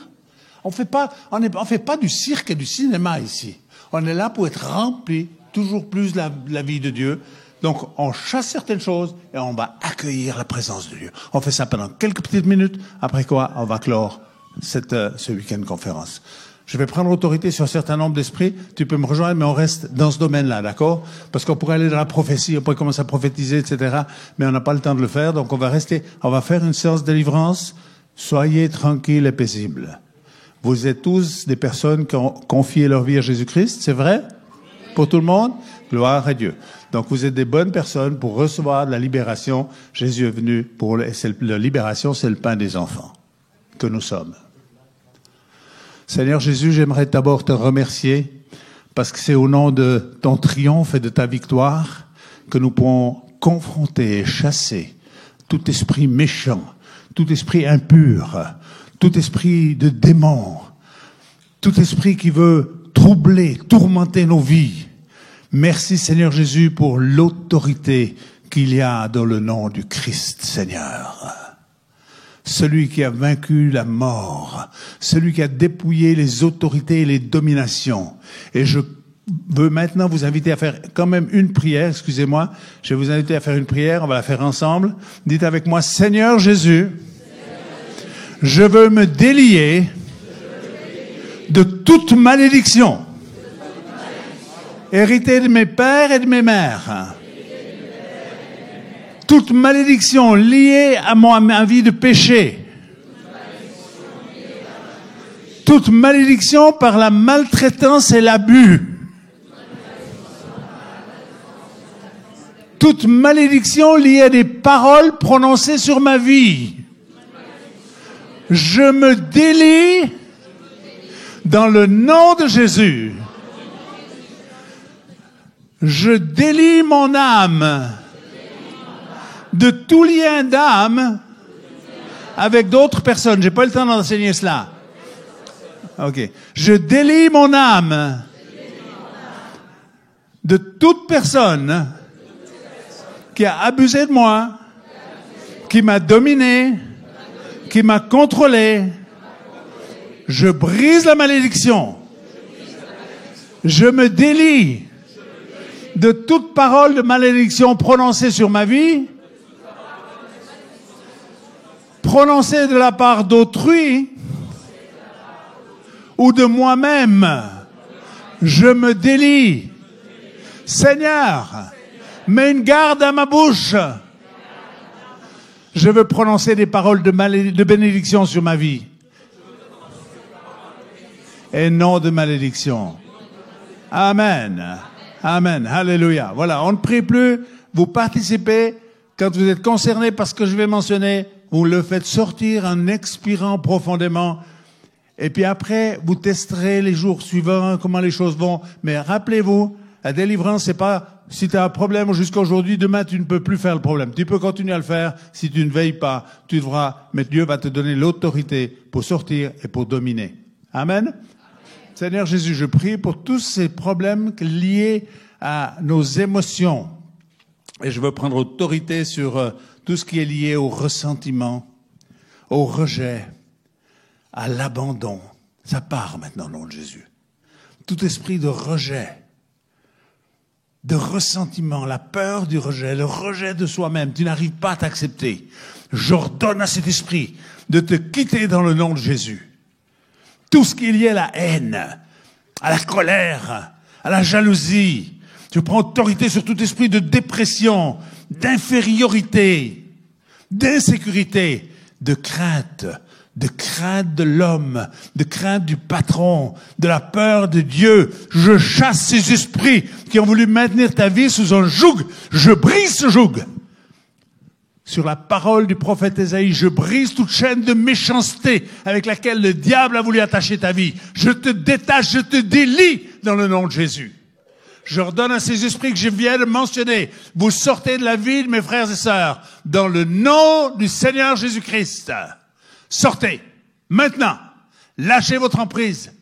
Speaker 1: On fait pas du cirque et du cinéma ici. On est là pour être rempli toujours plus de la vie de Dieu. Donc, on chasse certaines choses et on va accueillir la présence de Dieu. On fait ça pendant quelques petites minutes, après quoi, on va clore ce week-end conférence. Je vais prendre autorité sur un certain nombre d'esprits. Tu peux me rejoindre, mais on reste dans ce domaine-là, d'accord? Parce qu'on pourrait aller dans la prophétie, on pourrait commencer à prophétiser, etc. Mais on n'a pas le temps de le faire, donc on va faire une séance de délivrance. Soyez tranquilles et paisibles. Vous êtes tous des personnes qui ont confié leur vie à Jésus-Christ, c'est vrai? Pour tout le monde? Gloire à Dieu. Donc, vous êtes des bonnes personnes pour recevoir de la libération. Jésus est venu la libération, c'est le pain des enfants que nous sommes. Seigneur Jésus, j'aimerais d'abord te remercier parce que c'est au nom de ton triomphe et de ta victoire que nous pouvons confronter et chasser tout esprit méchant, tout esprit impur, tout esprit de démon, tout esprit qui veut troubler, tourmenter nos vies. Merci Seigneur Jésus pour l'autorité qu'il y a dans le nom du Christ, Seigneur. Celui qui a vaincu la mort, celui qui a dépouillé les autorités et les dominations. Et je veux maintenant vous inviter à faire quand même une prière, excusez-moi, je vais vous inviter à faire une prière, on va la faire ensemble. Dites avec moi, Seigneur Jésus, je veux me délier de toute malédiction héritée de mes pères et de mes mères. Toute malédiction liée à ma vie de péché. Toute malédiction par la maltraitance et l'abus. Toute malédiction liée à des paroles prononcées sur ma vie. Je me délie dans le nom de Jésus. Je délie mon âme de tout lien d'âme avec d'autres personnes. J'ai pas le temps d'enseigner cela. Ok. Je délie mon âme de toute personne qui a abusé de moi, qui m'a dominé, qui m'a contrôlé. Je brise la malédiction. Je me délie de toute parole de malédiction prononcée sur ma vie, prononcée de la part d'autrui ou de moi-même. Je me délie. Seigneur, mets une garde à ma bouche. Je veux prononcer des paroles de bénédiction sur ma vie. Et non de malédiction. Amen. Amen. Alléluia. Voilà, on ne prie plus. Vous participez. Quand vous êtes concerné par ce que je vais mentionner, vous le faites sortir en expirant profondément. Et puis après, vous testerez les jours suivants comment les choses vont. Mais rappelez-vous, la délivrance, c'est pas si tu as un problème jusqu'à aujourd'hui, demain tu ne peux plus faire le problème. Tu peux continuer à le faire. Si tu ne veilles pas, tu devras, mais Dieu va te donner l'autorité pour sortir et pour dominer. Amen. Seigneur Jésus, je prie pour tous ces problèmes liés à nos émotions. Et je veux prendre autorité sur tout ce qui est lié au ressentiment, au rejet, à l'abandon. Ça part maintenant au nom de Jésus. Tout esprit de rejet, de ressentiment, la peur du rejet, le rejet de soi-même, tu n'arrives pas à t'accepter. J'ordonne à cet esprit de te quitter dans le nom de Jésus. Tout ce qui est lié à la haine, à la colère, à la jalousie. Je prends autorité sur tout esprit de dépression, d'infériorité, d'insécurité, de crainte de l'homme, de crainte du patron, de la peur de Dieu. Je chasse ces esprits qui ont voulu maintenir ta vie sous un joug. Je brise ce joug. Sur la parole du prophète Ésaïe, je brise toute chaîne de méchanceté avec laquelle le diable a voulu attacher ta vie. Je te détache, je te délie dans le nom de Jésus. Je redonne à ces esprits que je viens de mentionner. Vous sortez de la vie de mes frères et sœurs dans le nom du Seigneur Jésus-Christ. Sortez. Maintenant. Lâchez votre emprise.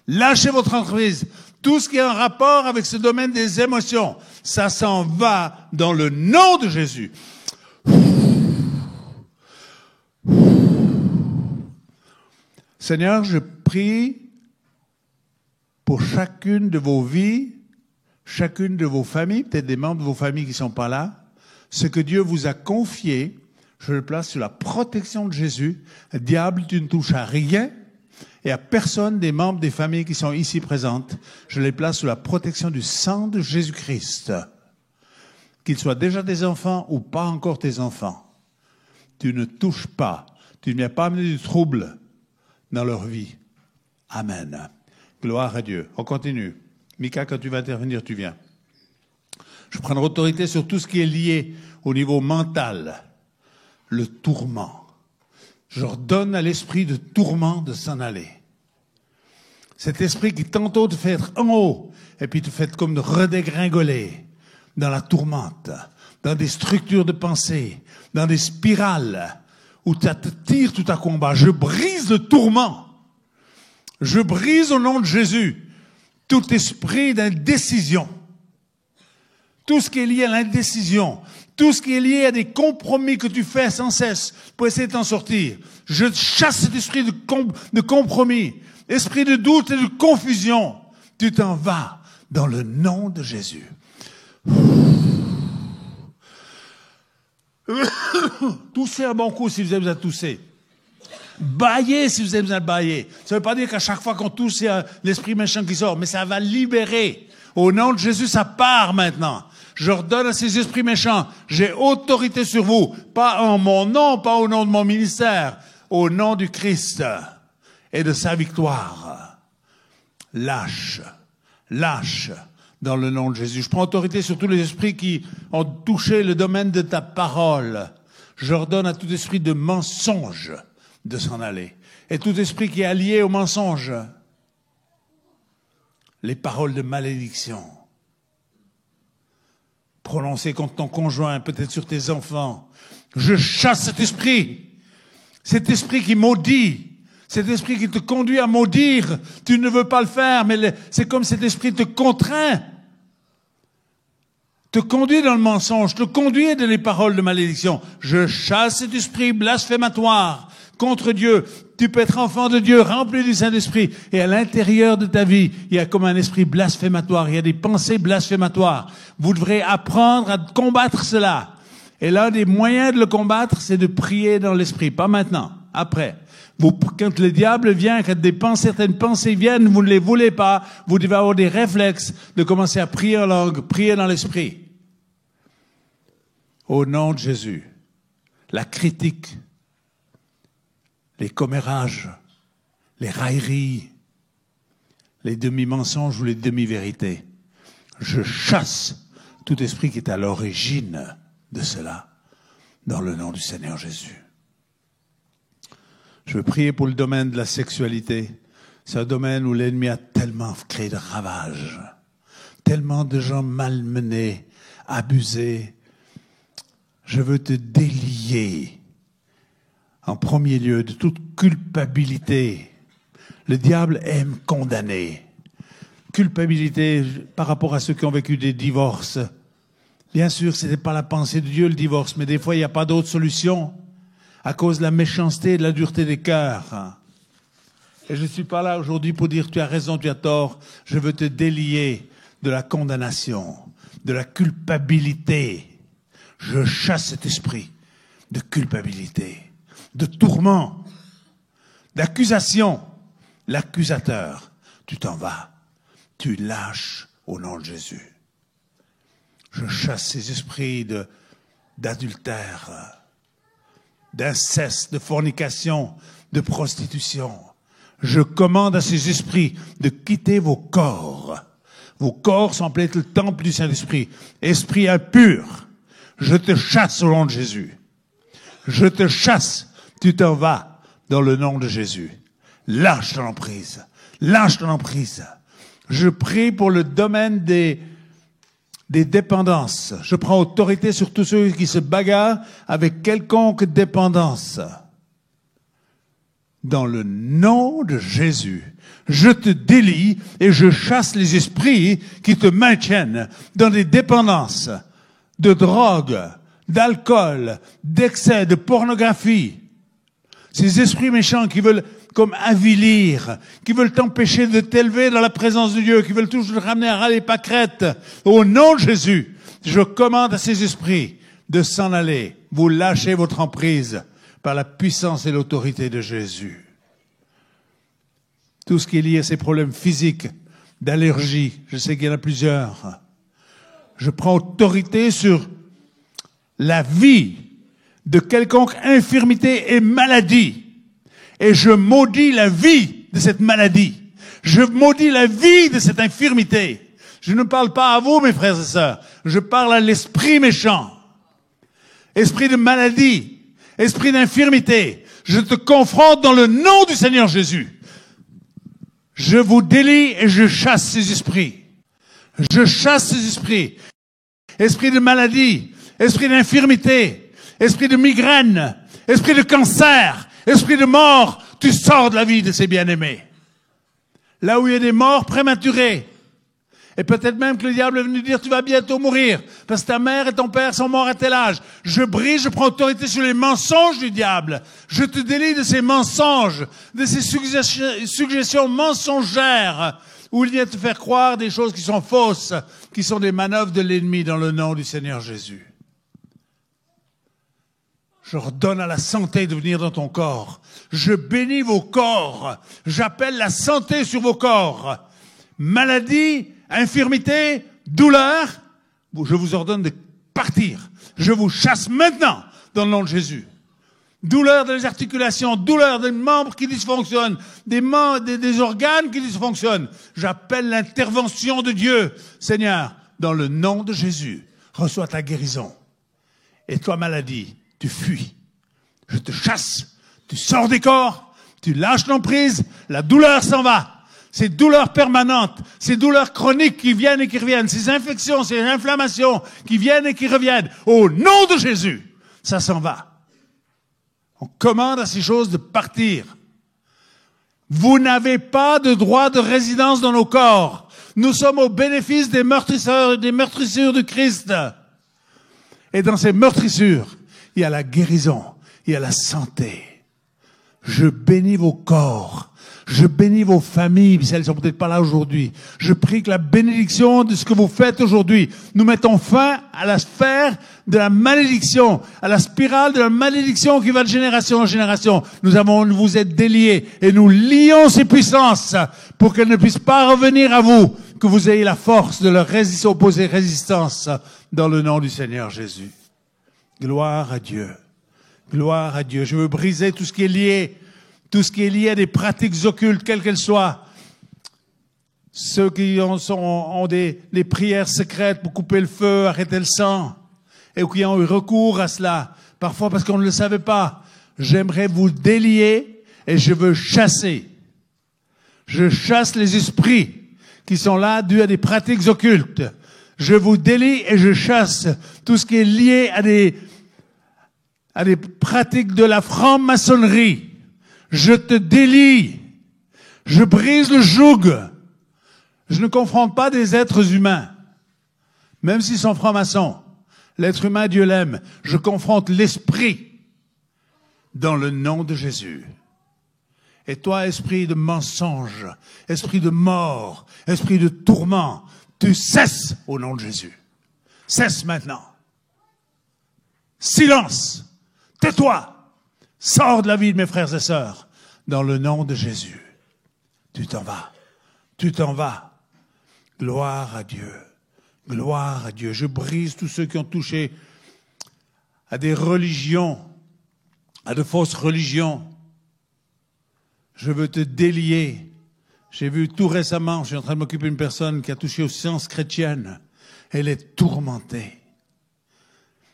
Speaker 1: Lâchez votre emprise. Tout ce qui est en rapport avec ce domaine des émotions, ça s'en va dans le nom de Jésus. Seigneur, je prie pour chacune de vos vies, chacune de vos familles, peut-être des membres de vos familles qui ne sont pas là. Ce que Dieu vous a confié, je le place sous la protection de Jésus. Le diable, tu ne touches à rien et à personne des membres des familles qui sont ici présentes. Je les place sous la protection du sang de Jésus-Christ. Qu'ils soient déjà des enfants ou pas encore tes enfants. Tu ne touches pas. Tu ne viens pas amener du trouble dans leur vie. Amen. Gloire à Dieu. On continue. Mika, quand tu vas intervenir, tu viens. Je prends l'autorité sur tout ce qui est lié au niveau mental. Le tourment. J'ordonne à l'esprit de tourment de s'en aller. Cet esprit qui tantôt te fait être en haut et puis te fait comme de redégringoler dans la tourmente, dans des structures de pensée, dans des spirales où tu te tires tout à combat. Je brise le tourment. Je brise au nom de Jésus tout esprit d'indécision. Tout ce qui est lié à l'indécision, tout ce qui est lié à des compromis que tu fais sans cesse pour essayer de t'en sortir. Je chasse cet esprit de compromis, esprit de doute et de confusion. Tu t'en vas dans le nom de Jésus. Toussez un bon coup si vous avez besoin de tousser. Baillez si vous avez besoin de bailler. Ça ne veut pas dire qu'à chaque fois qu'on tousse, il y a l'esprit méchant qui sort, mais ça va libérer. Au nom de Jésus, ça part maintenant. J'ordonne à ces esprits méchants, j'ai autorité sur vous, pas en mon nom, pas au nom de mon ministère, au nom du Christ et de sa victoire. Lâche, lâche dans le nom de Jésus. Je prends autorité sur tous les esprits qui ont touché le domaine de ta parole. J'ordonne à tout esprit de mensonge de s'en aller. Et tout esprit qui est allié au mensonge, les paroles de malédiction prononcées contre ton conjoint, peut-être sur tes enfants. Je chasse cet esprit qui maudit, cet esprit qui te conduit à maudire. Tu ne veux pas le faire, mais c'est comme cet esprit te contraint, te conduit dans le mensonge, te conduit dans les paroles de malédiction. Je chasse cet esprit blasphématoire contre Dieu. Tu peux être enfant de Dieu, rempli du Saint-Esprit. Et à l'intérieur de ta vie, il y a comme un esprit blasphématoire. Il y a des pensées blasphématoires. Vous devrez apprendre à combattre cela. Et l'un des moyens de le combattre, c'est de prier dans l'esprit. Pas maintenant, après. Quand le diable vient, quand certaines pensées viennent, vous ne les voulez pas, vous devez avoir des réflexes de commencer à prier en langue, prier dans l'esprit. Au nom de Jésus. La critique, les commérages, les railleries, les demi-mensonges ou les demi-vérités. Je chasse tout esprit qui est à l'origine de cela, dans le nom du Seigneur Jésus. Je veux prier pour le domaine de la sexualité. C'est un domaine où l'ennemi a tellement créé de ravages, tellement de gens malmenés, abusés. Je veux te délier en premier lieu de toute culpabilité. Le diable aime condamner. Culpabilité par rapport à ceux qui ont vécu des divorces. Bien sûr, ce n'est pas la pensée de Dieu le divorce, mais des fois il n'y a pas d'autre solution à cause de la méchanceté et de la dureté des cœurs. Et je ne suis pas là aujourd'hui pour dire tu as raison, tu as tort. Je veux te délier de la condamnation, de la culpabilité. Je chasse cet esprit de culpabilité, de tourment, d'accusation. L'accusateur, tu t'en vas, tu lâches au nom de Jésus. Je chasse ces esprits d'adultère, d'inceste, de fornication, de prostitution. Je commande à ces esprits de quitter vos corps. Vos corps semblent être le temple du Saint-Esprit. Esprit impur, je te chasse au nom de Jésus. Je te chasse, tu t'en vas dans le nom de Jésus. Lâche ton emprise. Lâche ton emprise. Je prie pour le domaine des dépendances. Je prends autorité sur tous ceux qui se bagarrent avec quelconque dépendance. Dans le nom de Jésus, je te délie et je chasse les esprits qui te maintiennent dans des dépendances de drogue, d'alcool, d'excès, de pornographie. Ces esprits méchants qui veulent comme avilir, qui veulent t'empêcher de t'élever dans la présence de Dieu, qui veulent toujours te ramener à râler pâquerettes. Au nom de Jésus, je commande à ces esprits de s'en aller. Vous lâchez votre emprise par la puissance et l'autorité de Jésus. Tout ce qui est lié à ces problèmes physiques, d'allergie, je sais qu'il y en a plusieurs. Je prends autorité sur la vie de quelconque infirmité et maladie. Et je maudis la vie de cette maladie. Je maudis la vie de cette infirmité. Je ne parle pas à vous, mes frères et sœurs. Je parle à l'esprit méchant. Esprit de maladie. Esprit d'infirmité. Je te confronte dans le nom du Seigneur Jésus. Je vous délie et je chasse ces esprits. Je chasse ces esprits. Esprit de maladie. Esprit d'infirmité. Esprit de migraine. Esprit de cancer. Esprit de mort. Tu sors de la vie de ces bien-aimés. Là où il y a des morts prématurées. Et peut-être même que le diable est venu dire, tu vas bientôt mourir, parce que ta mère et ton père sont morts à tel âge. Je brise, je prends autorité sur les mensonges du diable. Je te délie de ces mensonges, de ces suggestions mensongères, où il vient te faire croire des choses qui sont fausses, qui sont des manœuvres de l'ennemi dans le nom du Seigneur Jésus. Je redonne à la santé de venir dans ton corps. Je bénis vos corps. J'appelle la santé sur vos corps. Maladie, infirmité, douleur, je vous ordonne de partir. Je vous chasse maintenant dans le nom de Jésus. Douleur des articulations, douleur des membres qui dysfonctionnent, des organes qui dysfonctionnent. J'appelle l'intervention de Dieu. Seigneur, dans le nom de Jésus, reçois ta guérison. Et toi, maladie, tu fuis. Je te chasse. Tu sors des corps. Tu lâches l'emprise. La douleur s'en va. Ces douleurs permanentes, ces douleurs chroniques qui viennent et qui reviennent, ces infections, ces inflammations qui viennent et qui reviennent, au nom de Jésus, ça s'en va. On commande à ces choses de partir. Vous n'avez pas de droit de résidence dans nos corps. Nous sommes au bénéfice des meurtrisseurs et des meurtrissures du Christ. Et dans ces meurtrissures, il y a la guérison, il y a la santé. Je bénis vos corps. Je bénis vos familles, si elles ne sont peut-être pas là aujourd'hui. Je prie que la bénédiction de ce que vous faites aujourd'hui, nous mettons fin à la sphère de la malédiction, à la spirale de la malédiction qui va de génération en génération. Vous êtes déliés et nous lions ces puissances pour qu'elles ne puissent pas revenir à vous, que vous ayez la force de leur opposer résistance dans le nom du Seigneur Jésus. Gloire à Dieu. Gloire à Dieu. Je veux briser tout ce qui est lié à des pratiques occultes, quelles qu'elles soient. Ceux qui ont des prières secrètes pour couper le feu, arrêter le sang, et qui ont eu recours à cela, parfois parce qu'on ne le savait pas. J'aimerais vous délier et je veux chasser. Je chasse les esprits qui sont là dus à des pratiques occultes. Je vous délie et je chasse tout ce qui est lié à des pratiques de la franc-maçonnerie. Je te délie. Je brise le joug. Je ne confronte pas des êtres humains, même s'ils sont francs-maçons. L'être humain, Dieu l'aime. Je confronte l'esprit dans le nom de Jésus. Et toi, esprit de mensonge, esprit de mort, esprit de tourment, tu cesses au nom de Jésus. Cesse maintenant. Silence. Tais-toi. Sors de la vie de mes frères et sœurs, dans le nom de Jésus. Tu t'en vas. Tu t'en vas. Gloire à Dieu. Gloire à Dieu. Je brise tous ceux qui ont touché à des religions, à de fausses religions. Je veux te délier. J'ai vu tout récemment, je suis en train de m'occuper d'une personne qui a touché aux sciences chrétiennes. Elle est tourmentée.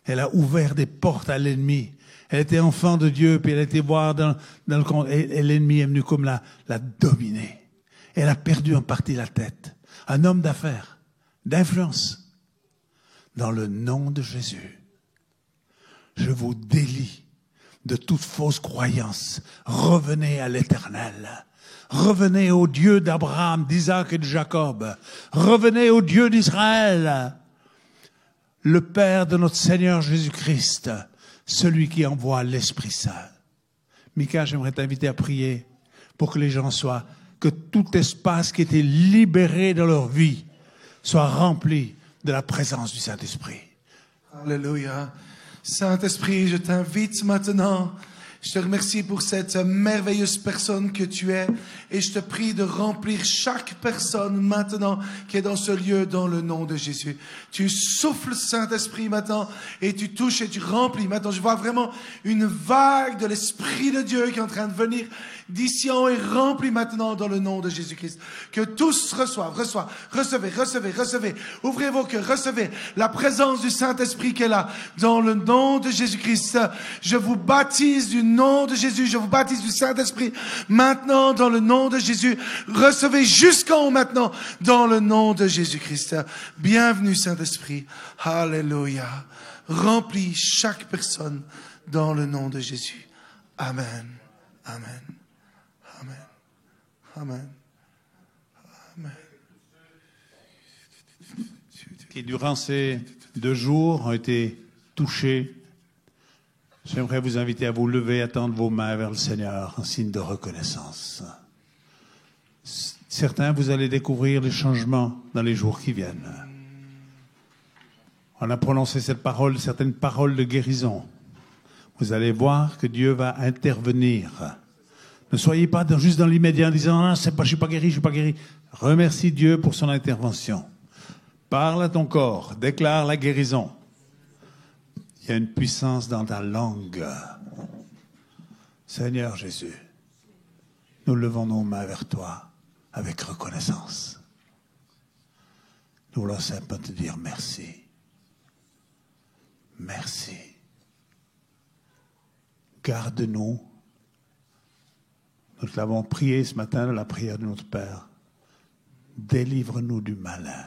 Speaker 1: Elle a ouvert des portes à l'ennemi. Elle était enfant de Dieu, puis elle a été voir dans le compte, et l'ennemi est venu comme la dominer. Elle a perdu en partie la tête. Un homme d'affaires, d'influence. Dans le nom de Jésus, je vous délie de toute fausse croyance. Revenez à l'Éternel. Revenez au Dieu d'Abraham, d'Isaac et de Jacob. Revenez au Dieu d'Israël. Le Père de notre Seigneur Jésus-Christ. Celui qui envoie l'Esprit Saint. Mika, j'aimerais t'inviter à prier pour que les gens soient, que tout espace qui était libéré dans leur vie soit rempli de la présence du Saint-Esprit.
Speaker 2: Alléluia. Saint-Esprit, je t'invite maintenant. Je te remercie pour cette merveilleuse personne que tu es et je te prie de remplir chaque personne maintenant qui est dans ce lieu dans le nom de Jésus. Tu souffles, Saint-Esprit, maintenant et tu touches et tu remplis. Maintenant, je vois vraiment une vague de l'Esprit de Dieu qui est en train de venir d'ici en haut et rempli maintenant dans le nom de Jésus-Christ. Que tous reçoivent, recevez. Ouvrez vos cœurs, recevez la présence du Saint-Esprit qui est là dans le nom de Jésus-Christ. Je vous baptise du nom de Jésus, je vous baptise du Saint-Esprit maintenant dans le nom de Jésus. Recevez jusqu'en haut maintenant dans le nom de Jésus-Christ. Bienvenue Saint-Esprit. Alléluia. Remplis chaque personne dans le nom de Jésus. Amen. Amen. Amen. Amen. Amen.
Speaker 1: Qui durant ces 2 jours ont été touchés. J'aimerais vous inviter à vous lever, à tendre vos mains vers le Seigneur en signe de reconnaissance. Certains, vous allez découvrir les changements dans les jours qui viennent. On a prononcé cette parole, certaines paroles de guérison. Vous allez voir que Dieu va intervenir. Ne soyez pas juste dans l'immédiat en disant « Ah, je suis pas guéri. » Remercie Dieu pour son intervention. Parle à ton corps, déclare la guérison. Il y a une puissance dans ta langue. Seigneur Jésus, nous levons nos mains vers toi avec reconnaissance. Nous voulons simplement te dire merci. Merci. Garde-nous. Nous l'avons prié ce matin dans la prière de notre Père. Délivre-nous du malin,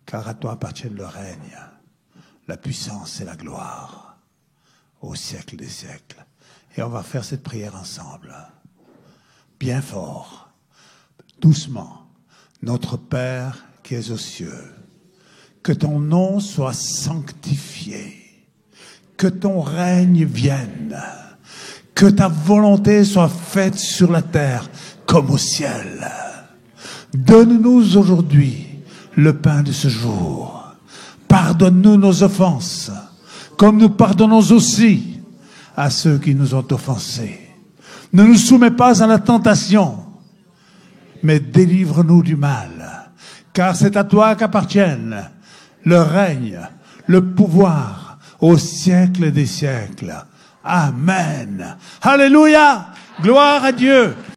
Speaker 1: car à toi appartiennent le règne, la puissance et la gloire au siècle des siècles. Et on va faire cette prière ensemble. Bien fort, doucement. Notre Père qui es aux cieux, que ton nom soit sanctifié, que ton règne vienne, que ta volonté soit faite sur la terre comme au ciel. Donne-nous aujourd'hui le pain de ce jour. Pardonne-nous nos offenses, comme nous pardonnons aussi à ceux qui nous ont offensés. Ne nous soumets pas à la tentation, mais délivre-nous du mal, car c'est à toi qu'appartiennent le règne, le pouvoir, au siècle des siècles. Amen. Alléluia. Gloire à Dieu.